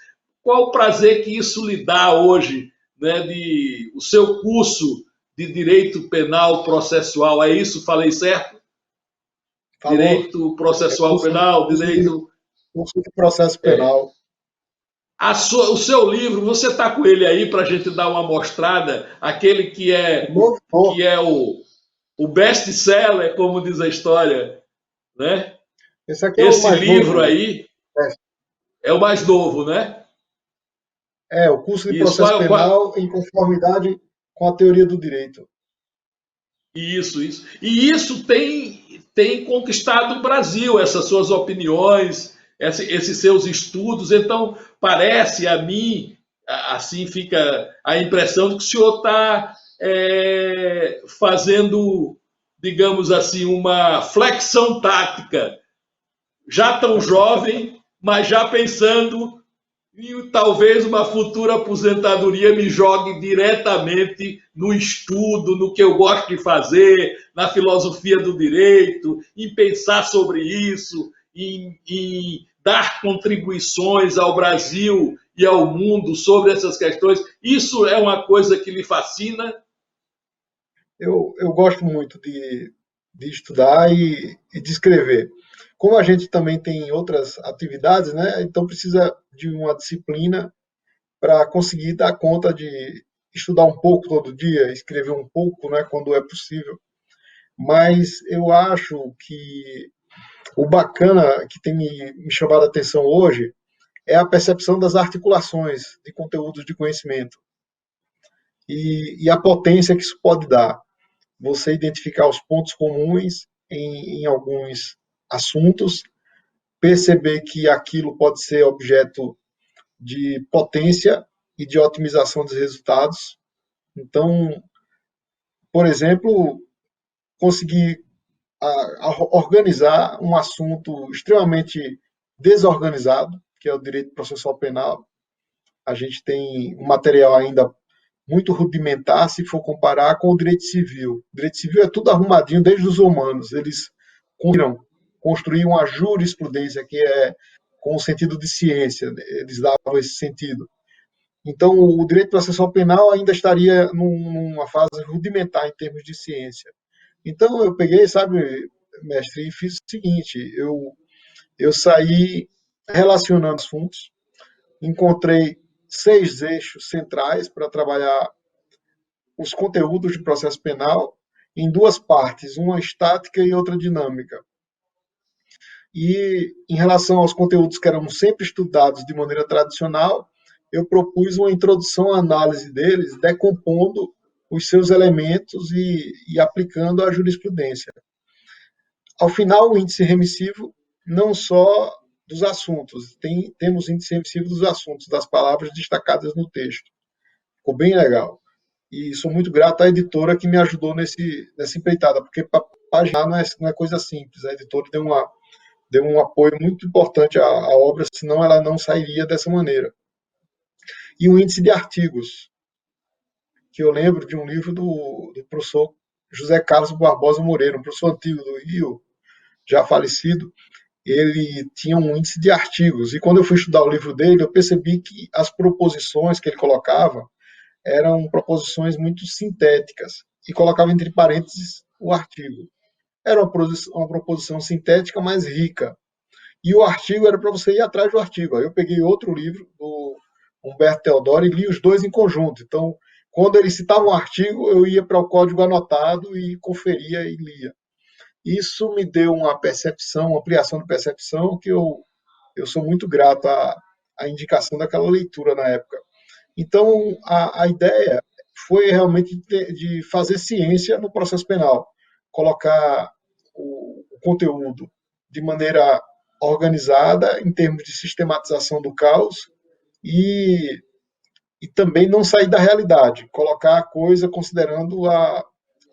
Speaker 1: qual o prazer que isso lhe dá hoje, né, de o seu curso de direito penal processual? É isso? Falei certo?
Speaker 2: Falou,
Speaker 1: Direito processual penal, direito.
Speaker 2: Curso de processo penal.
Speaker 1: O seu livro, você está com ele aí para a gente dar uma mostrada? Aquele que é o best-seller, como diz a história, né?
Speaker 2: Esse aqui é o
Speaker 1: Esse
Speaker 2: mais
Speaker 1: livro
Speaker 2: novo.
Speaker 1: aí é o mais novo, né?
Speaker 2: O curso de
Speaker 1: Isso,
Speaker 2: processo penal em conformidade com a teoria do direito.
Speaker 1: Isso. E isso tem conquistado o Brasil, essas suas opiniões, esses seus estudos. Então, parece a mim, assim fica a impressão de que o senhor está fazendo, digamos assim, uma flexão tática, já tão jovem, mas já pensando e talvez uma futura aposentadoria me jogue diretamente no estudo, no que eu gosto de fazer, na filosofia do direito, em pensar sobre isso, em dar contribuições ao Brasil e ao mundo sobre essas questões. Isso é uma coisa que lhe fascina?
Speaker 2: Eu gosto muito de estudar e de escrever. Como a gente também tem outras atividades, né? Então precisa de uma disciplina para conseguir dar conta de estudar um pouco todo dia, escrever um pouco, né, quando é possível. Mas eu acho que o bacana que tem me chamado a atenção hoje é a percepção das articulações de conteúdos de conhecimento e a potência que isso pode dar. Você identificar os pontos comuns em alguns assuntos, perceber que aquilo pode ser objeto de potência e de otimização dos resultados. Então, por exemplo, conseguir organizar um assunto extremamente desorganizado, que é o direito processual penal. A gente tem um material ainda muito rudimentar se for comparar com o direito civil. O direito civil é tudo arrumadinho desde os romanos. Eles construíram a jurisprudência, que é com o sentido de ciência, eles davam esse sentido. Então, o direito processual penal ainda estaria numa fase rudimentar em termos de ciência. Então, eu peguei, sabe, mestre, e fiz o seguinte: eu saí relacionando os fundos, encontrei 6 eixos centrais para trabalhar os conteúdos de processo penal em 2 partes, uma estática e outra dinâmica. E, em relação aos conteúdos que eram sempre estudados de maneira tradicional, eu propus uma introdução à análise deles, decompondo os seus elementos e aplicando a jurisprudência. Ao final, o índice remissivo não só dos assuntos, temos índice remissivo dos assuntos, das palavras destacadas no texto. Ficou bem legal. E sou muito grato à editora que me ajudou nessa empreitada, porque paginar não é coisa simples. A editora deu um apoio muito importante à obra, senão ela não sairia dessa maneira. E um índice de artigos, que eu lembro de um livro do professor José Carlos Barbosa Moreira, um professor antigo do Rio, já falecido. Ele tinha um índice de artigos, e quando eu fui estudar o livro dele, eu percebi que as proposições que ele colocava eram proposições muito sintéticas, e colocava entre parênteses o artigo. Era uma proposição sintética, mais rica. E o artigo era para você ir atrás do artigo. Aí eu peguei outro livro, do Humberto Teodoro, e li os dois em conjunto. Então, quando ele citava um artigo, eu ia para o código anotado e conferia e lia. Isso me deu uma percepção, uma ampliação de percepção, que eu sou muito grato à indicação daquela leitura na época. Então, a ideia foi realmente de fazer ciência no processo penal, colocar o conteúdo de maneira organizada, em termos de sistematização do caos, e, e também não sair da realidade, colocar a coisa considerando a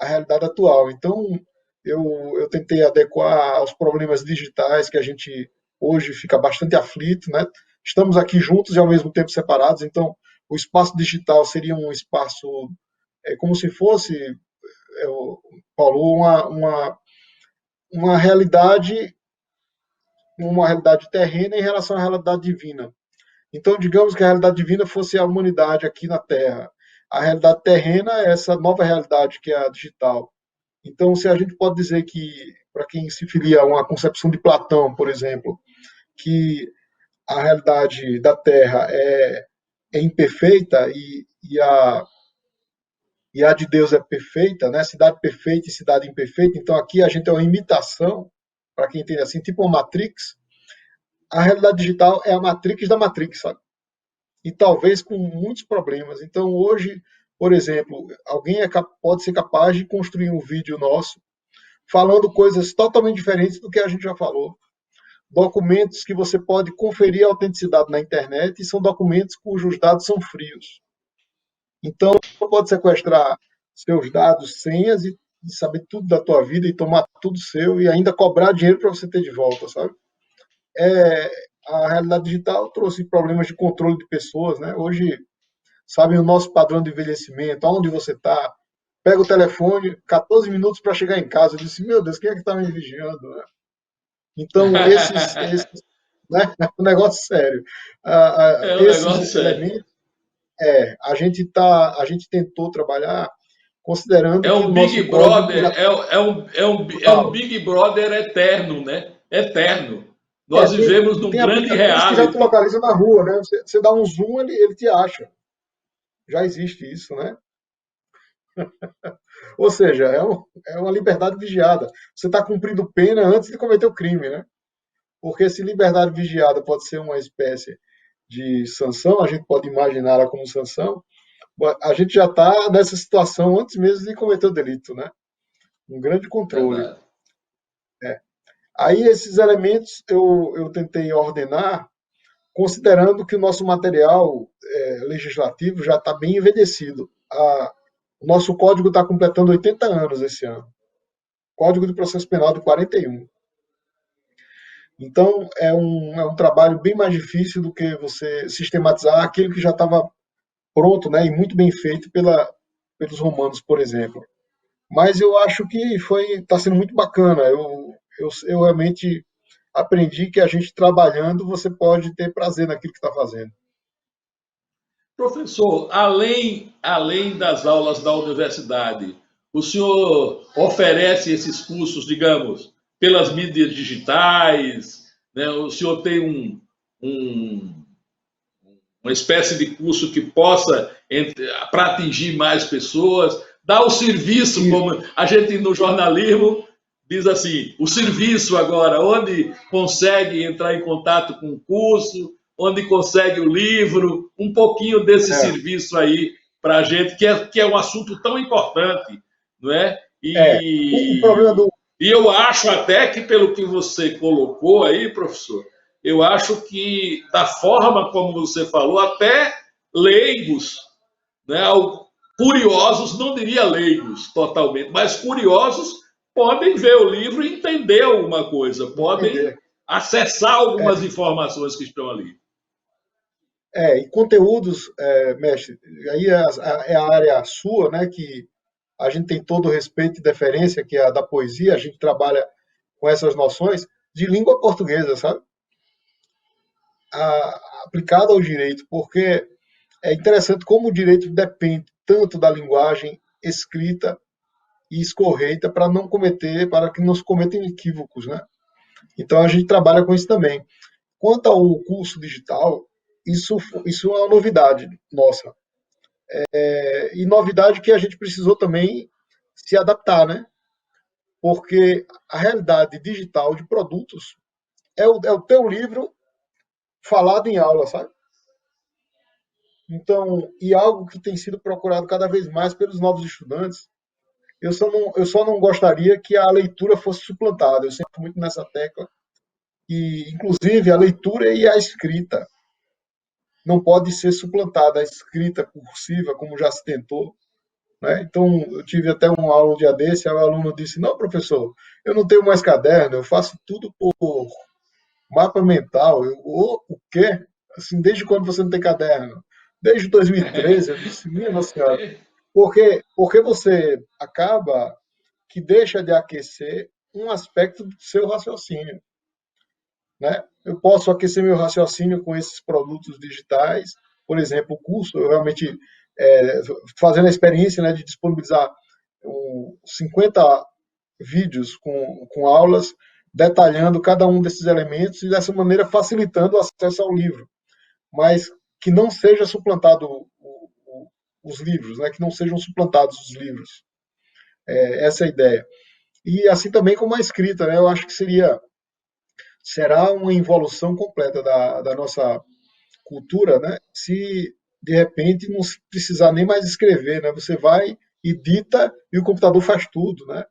Speaker 2: realidade atual. Então, eu tentei adequar aos problemas digitais que a gente hoje fica bastante aflito, né? Estamos aqui juntos e ao mesmo tempo separados, então o espaço digital seria um espaço como se fosse, Paulo, uma realidade terrena em relação à realidade divina. Então, digamos que a realidade divina fosse a humanidade aqui na Terra. A realidade terrena é essa nova realidade que é a digital. Então, se a gente pode dizer que, para quem se filia a uma concepção de Platão, por exemplo, que a realidade da Terra é imperfeita e a de Deus é perfeita, né? Cidade perfeita e cidade imperfeita. Então, aqui a gente é uma imitação, para quem entende assim, tipo uma Matrix. A realidade digital é a Matrix da Matrix, sabe? E talvez com muitos problemas. Então, hoje, por exemplo, alguém pode ser capaz de construir um vídeo nosso falando coisas totalmente diferentes do que a gente já falou. Documentos que você pode conferir a autenticidade na internet e são documentos cujos dados são frios. Então, pode sequestrar seus dados, senhas e saber tudo da tua vida e tomar tudo seu e ainda cobrar dinheiro para você ter de volta, sabe? A realidade digital trouxe problemas de controle de pessoas, né? Hoje, sabem o nosso padrão de envelhecimento, aonde você está, pega o telefone, 14 minutos para chegar em casa. Eu disse, meu Deus, quem é que está me vigiando? Né? Então, né, é um negócio sério.
Speaker 1: É um negócio
Speaker 2: Esses
Speaker 1: sério.
Speaker 2: elementos, a gente tentou trabalhar considerando
Speaker 1: É
Speaker 2: que o
Speaker 1: um Big
Speaker 2: nosso código
Speaker 1: Brother,
Speaker 2: já
Speaker 1: é um
Speaker 2: total.
Speaker 1: Big Brother eterno, né? Eterno. Nós vivemos num
Speaker 2: Tem
Speaker 1: grande
Speaker 2: aplicativos que já te
Speaker 1: reality.
Speaker 2: localizam na rua, né? Você dá um zoom, ele te acha. Já existe isso, né? Ou seja, é uma liberdade vigiada. Você está cumprindo pena antes de cometer o crime, né? Porque se liberdade vigiada pode ser uma espécie de sanção, a gente pode imaginá-la como sanção, a gente já está nessa situação antes mesmo de cometer o delito, né? Um grande controle.
Speaker 1: Verdade.
Speaker 2: Aí esses elementos eu tentei ordenar, considerando que o nosso material legislativo já está bem envelhecido. O nosso código está completando 80 anos esse ano. Código de Processo Penal de 41. Então, é um trabalho bem mais difícil do que você sistematizar aquilo que já estava pronto, né, e muito bem feito pelos romanos, por exemplo. Mas eu acho que está sendo muito bacana. Eu realmente aprendi que a gente trabalhando, você pode ter prazer naquilo que está fazendo.
Speaker 1: Professor, além das aulas da universidade, o senhor oferece esses cursos, digamos, pelas mídias digitais, né? O senhor tem um, uma espécie de curso que possa, para atingir mais pessoas, dar o serviço,
Speaker 2: Isso.
Speaker 1: como a gente no jornalismo diz assim, o serviço agora, onde consegue entrar em contato com o curso, onde consegue o livro, um pouquinho desse
Speaker 2: É,
Speaker 1: serviço aí para a gente, que é um assunto tão importante, não é?
Speaker 2: o problema do.
Speaker 1: E eu acho até que, pelo que você colocou aí, professor, eu acho que, da forma como você falou, até leigos, né, curiosos, não diria leigos totalmente, mas curiosos podem ver o livro e entender alguma coisa, podem
Speaker 2: Entender.
Speaker 1: acessar algumas informações que estão ali.
Speaker 2: E conteúdos, mestre, aí é a área sua, né, que a gente tem todo o respeito e deferência, que é a da poesia, a gente trabalha com essas noções de língua portuguesa, sabe? Aplicada ao direito, porque é interessante como o direito depende tanto da linguagem escrita e escorreita para que não se cometam equívocos, né? Então a gente trabalha com isso também. Quanto ao curso digital, isso é uma novidade nossa. E novidade que a gente precisou também se adaptar, né? Porque a realidade digital de produtos é o teu livro falado em aula, sabe? Então, e algo que tem sido procurado cada vez mais pelos novos estudantes, eu só não gostaria que a leitura fosse suplantada. Eu sempre muito nessa tecla. E, inclusive, a leitura e a escrita não pode ser suplantada. A escrita cursiva, como já se tentou, né? Então, eu tive até uma aula um dia desse, aí o aluno disse, não, professor, eu não tenho mais caderno, eu faço tudo por mapa mental. O quê? Assim, desde quando você não tem caderno? Desde 2013, eu disse, minha Nossa Senhora, porque você acaba que deixa de aquecer um aspecto do seu raciocínio, né? Eu posso aquecer meu raciocínio com esses produtos digitais, por exemplo, o curso, eu realmente é, fazendo a experiência, né, de disponibilizar 50 vídeos com aulas detalhando cada um desses elementos e dessa maneira facilitando o acesso ao livro, mas que não seja suplantado os livros, né, que não sejam suplantados os livros. Essa é a ideia. E assim também como a escrita, né, eu acho que será uma involução completa da nossa cultura, né, se de repente não precisar nem mais escrever, né, você vai e dita e o computador faz tudo, né?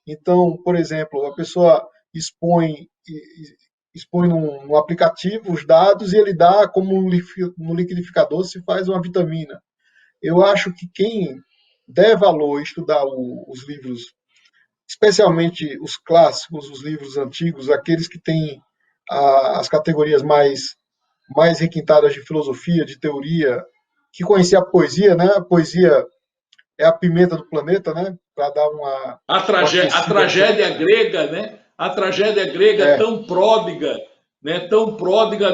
Speaker 2: Então, por exemplo, a pessoa expõe num aplicativo os dados e ele dá como no liquidificador se faz uma vitamina. Eu acho que quem der valor a estudar os livros, especialmente os clássicos, os livros antigos, aqueles que têm as categorias mais requintadas de filosofia, de teoria, que conhecia a poesia, né? A poesia é a pimenta do planeta, né? Para dar uma
Speaker 1: A
Speaker 2: aquecida no seu.
Speaker 1: tragédia grega, né? A tragédia grega
Speaker 2: É,
Speaker 1: tão pródiga, né? Tão pródiga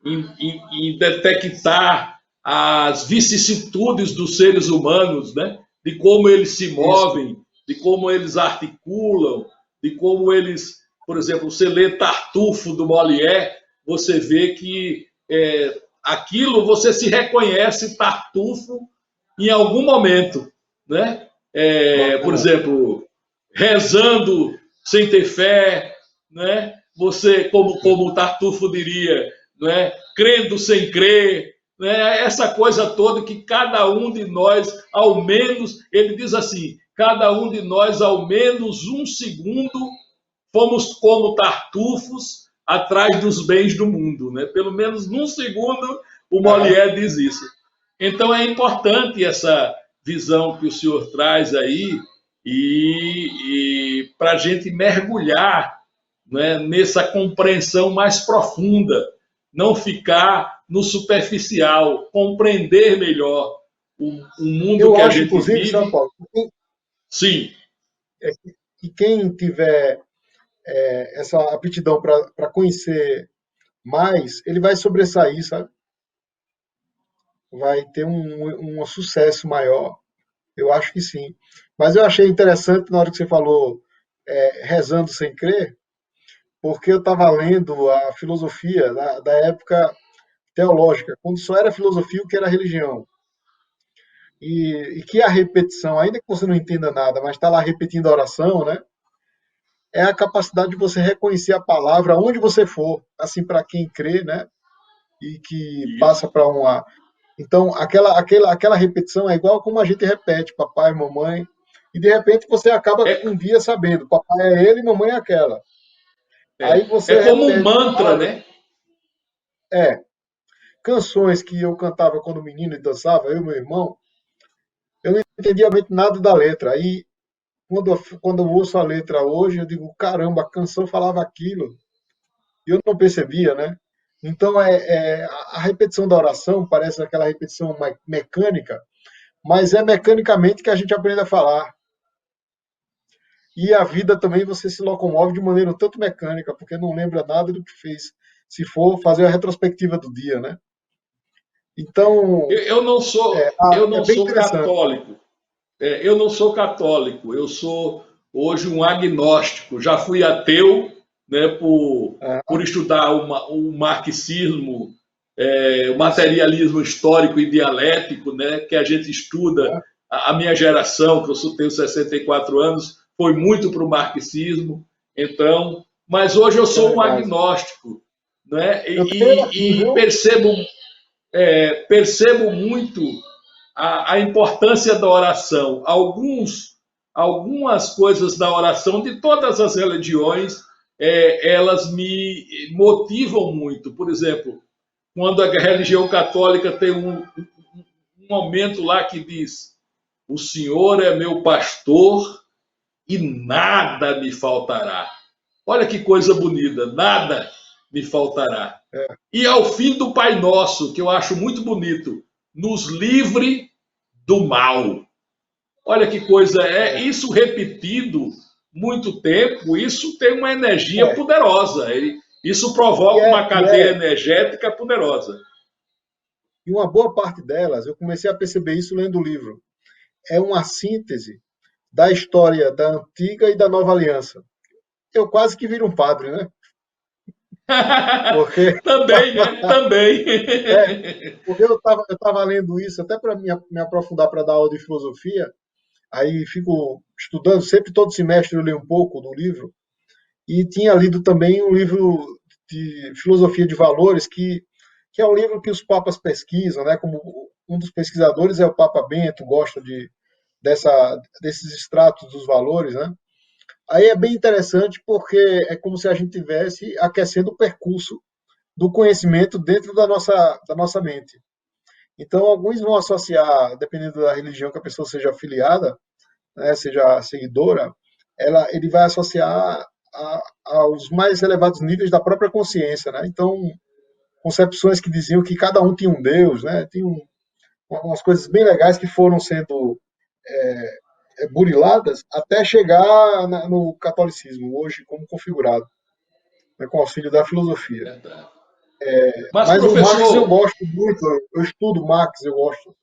Speaker 1: em detectar as vicissitudes dos seres humanos, né? De como eles se
Speaker 2: isso.
Speaker 1: movem, de como eles articulam, de como eles, por exemplo, você lê Tartufo do Molière, você vê que aquilo você se reconhece Tartufo em algum momento, né? Por exemplo, rezando sem ter fé, né? Você, como o Tartufo diria, né? Crendo sem crer, né? Essa coisa toda que cada um de nós, ao menos, ele diz assim, cada um de nós, ao menos um segundo, fomos como tartufos atrás dos bens do mundo, né? Pelo menos num segundo o
Speaker 2: Aham.
Speaker 1: Molière diz isso. Então é importante essa visão que o senhor traz aí e para a gente mergulhar, né, nessa compreensão mais profunda, não ficar no superficial, compreender melhor o mundo
Speaker 2: Eu
Speaker 1: que a
Speaker 2: acho,
Speaker 1: gente
Speaker 2: inclusive, São
Speaker 1: vive.
Speaker 2: Paulo,
Speaker 1: Sim,
Speaker 2: que quem tiver essa aptidão para conhecer mais, ele vai sobressair, sabe? Vai ter um sucesso maior. Eu acho que sim. Mas eu achei interessante na hora que você falou rezando sem crer, porque eu estava lendo a filosofia da época teológica, quando só era filosofia o que era religião. E que a repetição, ainda que você não entenda nada, mas está lá repetindo a oração, né? É a capacidade de você reconhecer a palavra onde você for, assim, para quem crê, né? E que passa
Speaker 1: isso.
Speaker 2: para uma. Então, aquela repetição é igual como a gente repete, papai, mamãe, e de repente você acaba
Speaker 1: É,
Speaker 2: um dia sabendo, papai é ele, mamãe é aquela. Aí
Speaker 1: é
Speaker 2: você
Speaker 1: como um
Speaker 2: repete
Speaker 1: mantra,
Speaker 2: palavras.
Speaker 1: né?
Speaker 2: É, canções que eu cantava quando menino e dançava, eu e meu irmão, eu não entendia muito nada da letra. Aí, quando eu ouço a letra hoje, eu digo, caramba, a canção falava aquilo, e eu não percebia, né? Então, a repetição da oração parece aquela repetição mecânica, mas é mecanicamente que a gente aprende a falar. E a vida também você se locomove de maneira um tanto mecânica, porque não lembra nada do que fez, se for fazer a retrospectiva do dia, né? Então,
Speaker 1: Eu
Speaker 2: é
Speaker 1: não
Speaker 2: bem
Speaker 1: sou
Speaker 2: interessante.
Speaker 1: católico. Eu não sou católico. Eu sou hoje um agnóstico. Já fui ateu, né, por
Speaker 2: Ah,
Speaker 1: estudar o marxismo, o
Speaker 2: sim,
Speaker 1: materialismo histórico e dialético, né, que a gente estuda.
Speaker 2: ah,
Speaker 1: A minha geração, que eu tenho 64 anos, foi muito para o marxismo. Então, mas hoje eu
Speaker 2: que
Speaker 1: sou um
Speaker 2: legal.
Speaker 1: agnóstico, né,
Speaker 2: Eu tenho aqui,
Speaker 1: e
Speaker 2: viu?
Speaker 1: percebo muito a importância da oração. Algumas coisas da oração de todas as religiões, elas me motivam muito. Por exemplo, quando a religião católica tem um momento lá que diz: O Senhor é meu pastor e nada me faltará. Olha que coisa bonita, nada me faltará.
Speaker 2: É,
Speaker 1: E ao fim do Pai Nosso, que eu acho muito bonito, nos livre do mal. Olha que coisa,
Speaker 2: é,
Speaker 1: isso repetido muito tempo, isso tem uma energia
Speaker 2: é.
Speaker 1: poderosa. Isso
Speaker 2: E,
Speaker 1: provoca
Speaker 2: é,
Speaker 1: uma
Speaker 2: e,
Speaker 1: cadeia
Speaker 2: é,
Speaker 1: energética poderosa.
Speaker 2: e uma boa parte delas, eu comecei a perceber isso lendo o livro, é uma síntese da história da antiga e da nova aliança. Eu quase que viro um padre, né? Porque,
Speaker 1: Também, né? Também.
Speaker 2: é, porque eu tava lendo isso até para me aprofundar para dar aula de filosofia, aí fico estudando, sempre todo semestre eu leio um pouco do livro, e tinha lido também um livro de filosofia de valores, que é um livro que os papas pesquisam, né? Como um dos pesquisadores é o Papa Bento, gosta desses extratos dos valores, né? Aí é bem interessante porque é como se a gente tivesse aquecendo o percurso do conhecimento dentro da nossa mente. Então, alguns vão associar, dependendo da religião que a pessoa seja afiliada, né, seja seguidora, ele vai associar aos mais elevados níveis da própria consciência. Né? Então, concepções que diziam que cada um tinha um Deus, né? Tinha umas coisas bem legais que foram sendo buriladas até chegar no catolicismo, hoje como configurado, né, com auxílio da filosofia.
Speaker 1: Mas,
Speaker 2: Mas o Marx eu
Speaker 1: professor,
Speaker 2: gosto muito, eu estudo Marx, eu gosto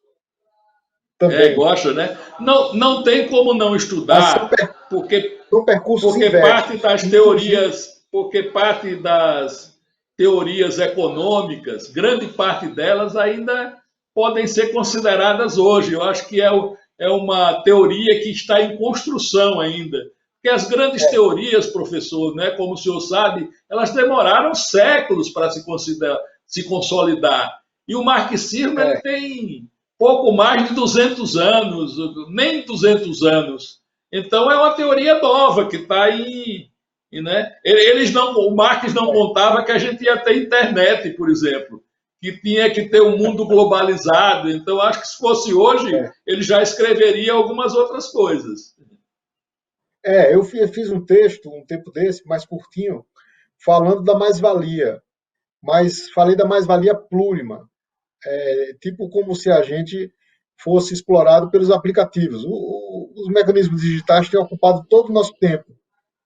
Speaker 2: também.
Speaker 1: gosta, né? Não, não tem como não
Speaker 2: Mas
Speaker 1: estudar, porque
Speaker 2: são percursos inversos. Inclusive,
Speaker 1: porque parte das teorias econômicas, grande parte delas ainda podem ser consideradas hoje. Eu acho que é uma teoria que está em construção ainda. Porque as grandes teorias, professor, né, como o senhor sabe, elas demoraram séculos para se consolidar. E o marxismo ele
Speaker 2: é,
Speaker 1: tem pouco mais de 200 anos, nem 200 anos. Então é uma teoria nova que está aí, né? Eles não, o Marx não contava que a gente ia ter internet, por exemplo, que tinha que ter um mundo globalizado. Então acho que se fosse hoje,
Speaker 2: é,
Speaker 1: ele já escreveria algumas outras coisas.
Speaker 2: eu fiz um texto um tempo desse, mais curtinho, falando da mais-valia. mas falei da mais-valia plurima, tipo como se a gente fosse explorado pelos aplicativos. Os mecanismos digitais têm ocupado todo o nosso tempo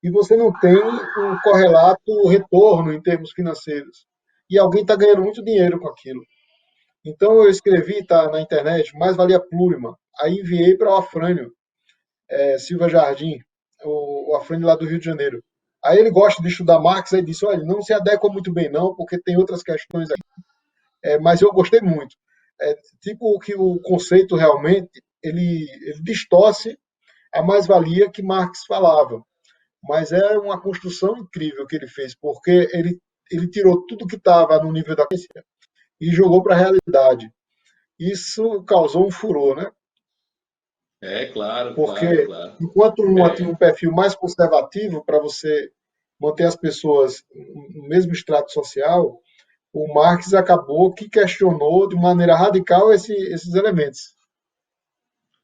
Speaker 2: e você não tem um correlato retorno em termos financeiros. E alguém está ganhando muito dinheiro com aquilo. Então eu escrevi, tá na internet, mais-valia plurima. Aí enviei para o Afrânio, Silva Jardim, o Afrânio lá do Rio de Janeiro. Aí ele gosta de estudar Marx, aí disse, olha, não se adequa muito bem não, porque tem outras questões aí. Mas eu gostei muito. Tipo que o conceito realmente, ele distorce a mais-valia que Marx falava. Mas é uma construção incrível que ele fez, porque ele tirou tudo que estava no nível da ciência e jogou para a realidade. Isso causou um furor, né?
Speaker 1: Claro, claro,
Speaker 2: Porque
Speaker 1: claro.
Speaker 2: enquanto uma tinha
Speaker 1: É,
Speaker 2: um perfil mais conservativo para você manter as pessoas no mesmo extrato social, o Marx acabou que questionou de maneira radical esses elementos.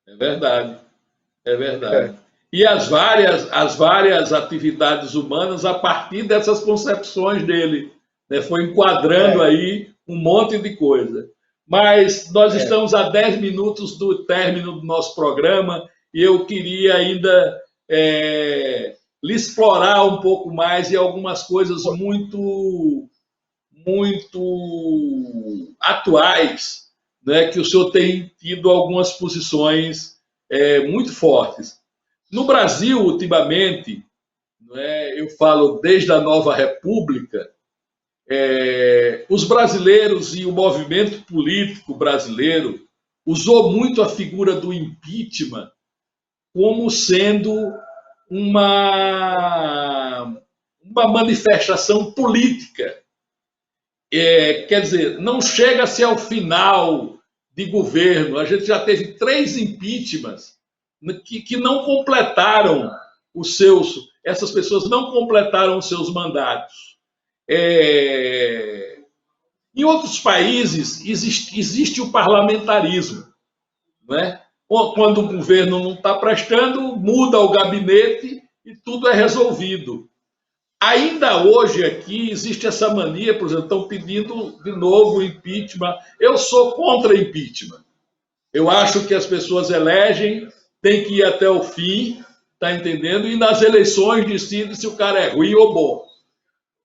Speaker 1: é verdade, é
Speaker 2: É,
Speaker 1: verdade. E as várias atividades humanas a partir dessas concepções dele, né? Foi enquadrando
Speaker 2: é,
Speaker 1: aí um monte de coisa. Mas nós
Speaker 2: é.
Speaker 1: estamos a 10 minutos do término do nosso programa e eu queria ainda lhe explorar um pouco mais e algumas coisas muito atuais, né, que o senhor tem tido algumas posições muito fortes. No Brasil, ultimamente, né, eu falo desde a nova República, os brasileiros e o movimento político brasileiro usou muito a figura do impeachment como sendo uma manifestação política. Quer dizer, não chega-se ao final de governo. A gente já teve 3 impeachments que não completaram os seus. Essas pessoas não completaram os seus mandatos. É, em outros países existe o parlamentarismo, né? Quando o governo não está prestando, muda o gabinete e tudo é resolvido. Ainda hoje aqui existe essa mania, por exemplo, estão pedindo de novo impeachment. Eu sou contra impeachment. Eu acho que as pessoas elegem, tem que ir até o fim, tá entendendo? E nas eleições decide se o cara é ruim ou bom.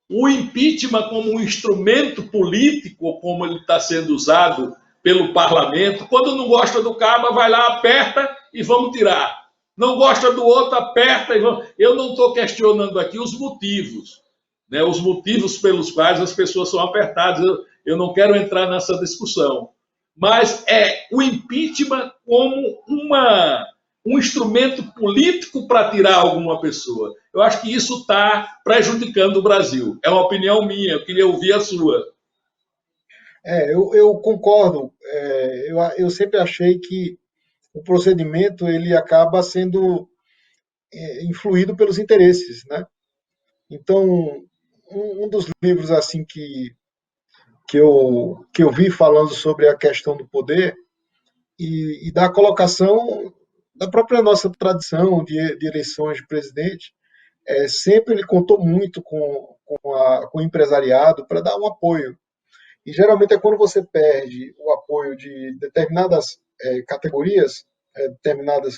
Speaker 1: O impeachment como um instrumento político, como ele está sendo usado pelo parlamento, quando não gosta do cabo, vai lá, aperta e vamos tirar. Não gosta do outro, aperta e vamos. Eu não estou questionando aqui os motivos, né? Os motivos pelos quais as pessoas são apertadas. Eu não quero entrar nessa discussão. Mas é o impeachment como um instrumento político para tirar alguma pessoa. Eu acho que isso está prejudicando o Brasil. É uma opinião minha, eu queria ouvir a sua.
Speaker 2: eu concordo. Eu sempre achei que o procedimento ele acaba sendo influído pelos interesses, né? Então, um dos livros assim que eu vi falando sobre a questão do poder e da colocação da própria nossa tradição de eleições de presidente, sempre ele contou muito com o empresariado para dar um apoio. E geralmente é quando você perde o apoio de determinadas categorias, determinadas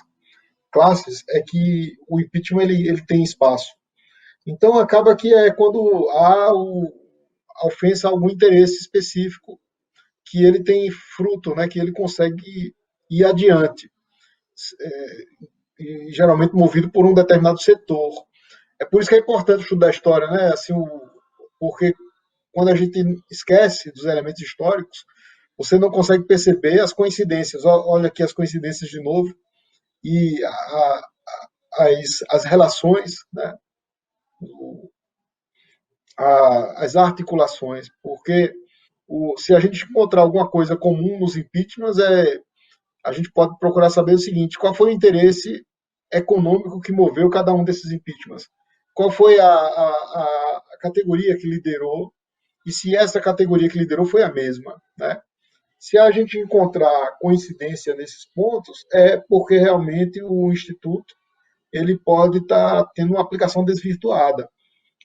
Speaker 2: classes, é que o impeachment ele tem espaço. Então acaba que é quando há a ofensa a algum interesse específico que ele tem fruto, né, que ele consegue ir adiante, e geralmente movido por um determinado setor. É por isso que é importante estudar a história, né? Assim, porque quando a gente esquece dos elementos históricos, você não consegue perceber as coincidências. Olha aqui as coincidências de novo e as relações, né? As articulações, porque se a gente encontrar alguma coisa comum nos impeachments, a gente pode procurar saber o seguinte: qual foi o interesse econômico que moveu cada um desses impeachments? Qual foi a categoria que liderou? E se essa categoria que liderou foi a mesma, né? Se a gente encontrar coincidência nesses pontos, é porque realmente o instituto ele pode estar tendo uma aplicação desvirtuada.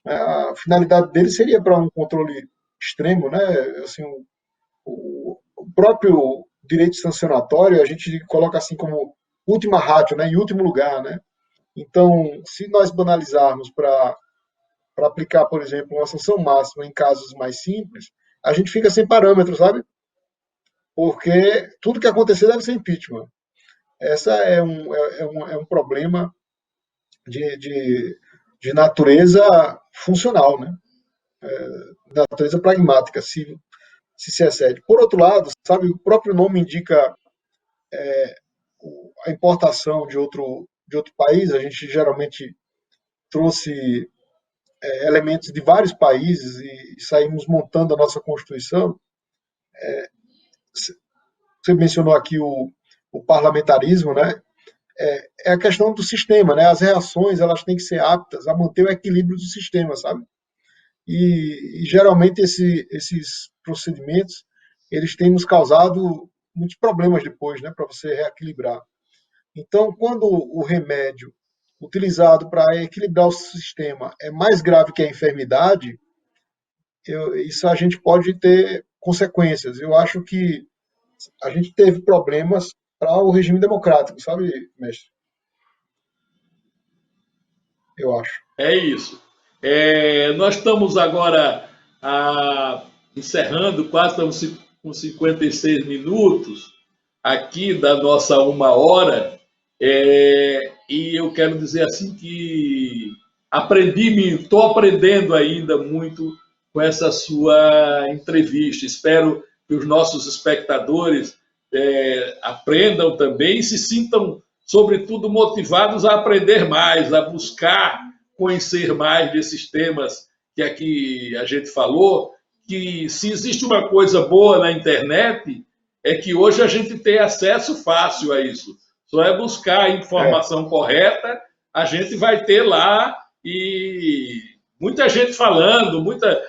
Speaker 2: A finalidade dele seria para um controle extremo, né? Assim, o próprio direito sancionatório a gente coloca assim como última ratio, né? Em último lugar, né? Então, se nós banalizarmos para aplicar, por exemplo, uma sanção máxima em casos mais simples, a gente fica sem parâmetro, sabe? Porque tudo que acontecer deve ser impeachment. Essa é um problema de natureza funcional, né? Natureza pragmática, se excede. Por outro lado, sabe, o próprio nome indica a importação de outro país, a gente geralmente trouxe elementos de vários países e saímos montando a nossa Constituição. Você mencionou aqui o parlamentarismo, né? É a questão do sistema, né? As reações elas têm que ser aptas a manter o equilíbrio do sistema, sabe? E geralmente esses procedimentos eles têm nos causado muitos problemas depois, né? Para você reequilibrar. Então, quando o remédio utilizado para equilibrar o sistema é mais grave que a enfermidade, isso a gente pode ter consequências. Eu acho que a gente teve problemas para o regime democrático, sabe, mestre? Eu acho.
Speaker 1: É isso. Nós estamos agora encerrando, quase estamos com 56 minutos aqui da nossa 1 hora. E eu quero dizer assim que estou aprendendo ainda muito com essa sua entrevista. Espero que os nossos espectadores aprendam também e se sintam, sobretudo, motivados a aprender mais, a buscar conhecer mais desses temas que aqui a gente falou, que se existe uma coisa boa na internet, é que hoje a gente tem acesso fácil a isso. Só é buscar a informação correta, a gente vai ter lá e muita gente falando,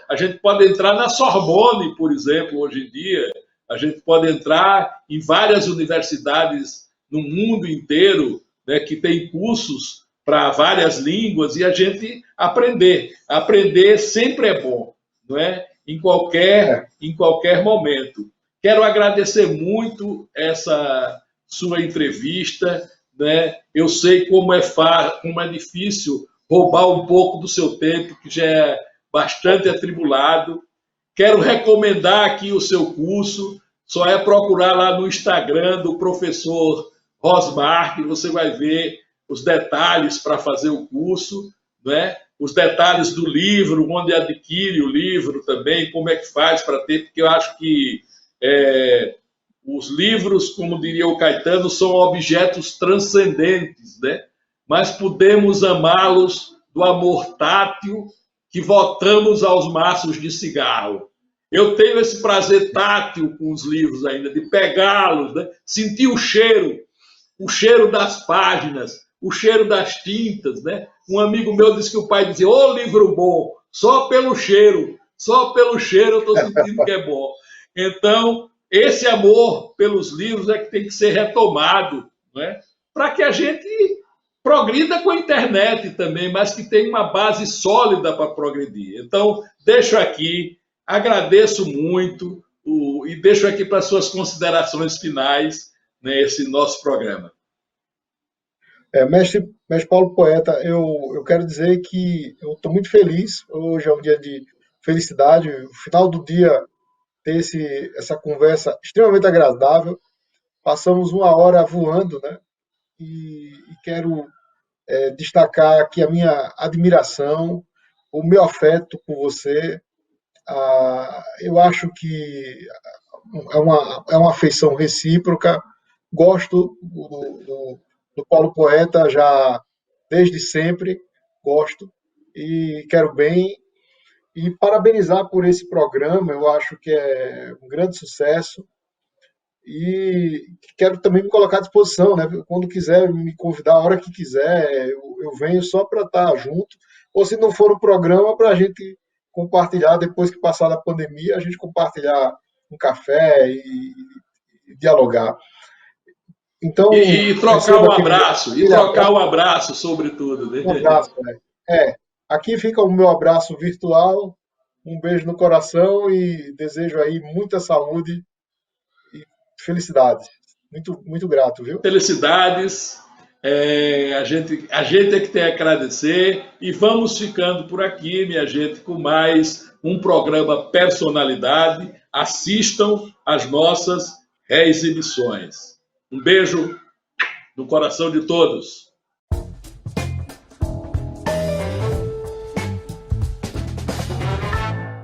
Speaker 1: a gente pode entrar na Sorbonne, por exemplo, hoje em dia, a gente pode entrar em várias universidades no mundo inteiro, né, que tem cursos para várias línguas e a gente aprender. Aprender sempre é bom, não é? Em qualquer momento. Quero agradecer muito essa sua entrevista, né? Eu sei como é difícil roubar um pouco do seu tempo, que já é bastante atribulado. Quero recomendar aqui o seu curso, só é procurar lá no Instagram do professor Rosmar, que você vai ver os detalhes para fazer o curso, né? Os detalhes do livro, onde adquire o livro também, como é que faz para ter, porque eu acho que os livros, como diria o Caetano, são objetos transcendentes, né? Mas podemos amá-los do amor tátil que votamos aos maços de cigarro. Eu tenho esse prazer tátil com os livros ainda, de pegá-los, né? Sentir o cheiro das páginas, o cheiro das tintas, né? Um amigo meu disse que o pai dizia: ô, livro bom, só pelo cheiro eu estou sentindo que é bom. Então, esse amor pelos livros é que tem que ser retomado, né? Para que a gente progrida com a internet também, mas que tenha uma base sólida para progredir. Então, deixo aqui, agradeço muito e deixo aqui para suas considerações finais nesse nosso programa.
Speaker 2: Mestre Paulo Poeta, eu quero dizer que eu estou muito feliz. Hoje é um dia de felicidade. O final do dia ter essa conversa extremamente agradável. Passamos 1 hora voando, né? E quero destacar aqui a minha admiração, o meu afeto por você. Eu acho que é uma afeição recíproca. Gosto do Paulo Poeta já desde sempre, gosto e quero bem. E parabenizar por esse programa, eu acho que é um grande sucesso. E quero também me colocar à disposição, né? Quando quiser me convidar, a hora que quiser, eu venho só para estar junto. Ou se não for um programa, para a gente compartilhar, depois que passar a pandemia, a gente compartilhar um café e dialogar.
Speaker 1: Então, e trocar um abraço, trocar um abraço, sobretudo. Né?
Speaker 2: Um abraço, né? Aqui fica o meu abraço virtual Um beijo no coração e desejo aí muita saúde e felicidade. Muito, muito grato, viu?
Speaker 1: Felicidades. A gente é que tem a agradecer e vamos ficando por aqui, minha gente, com mais um programa Personalidade. Assistam às nossas reexibições. Um beijo no coração de todos.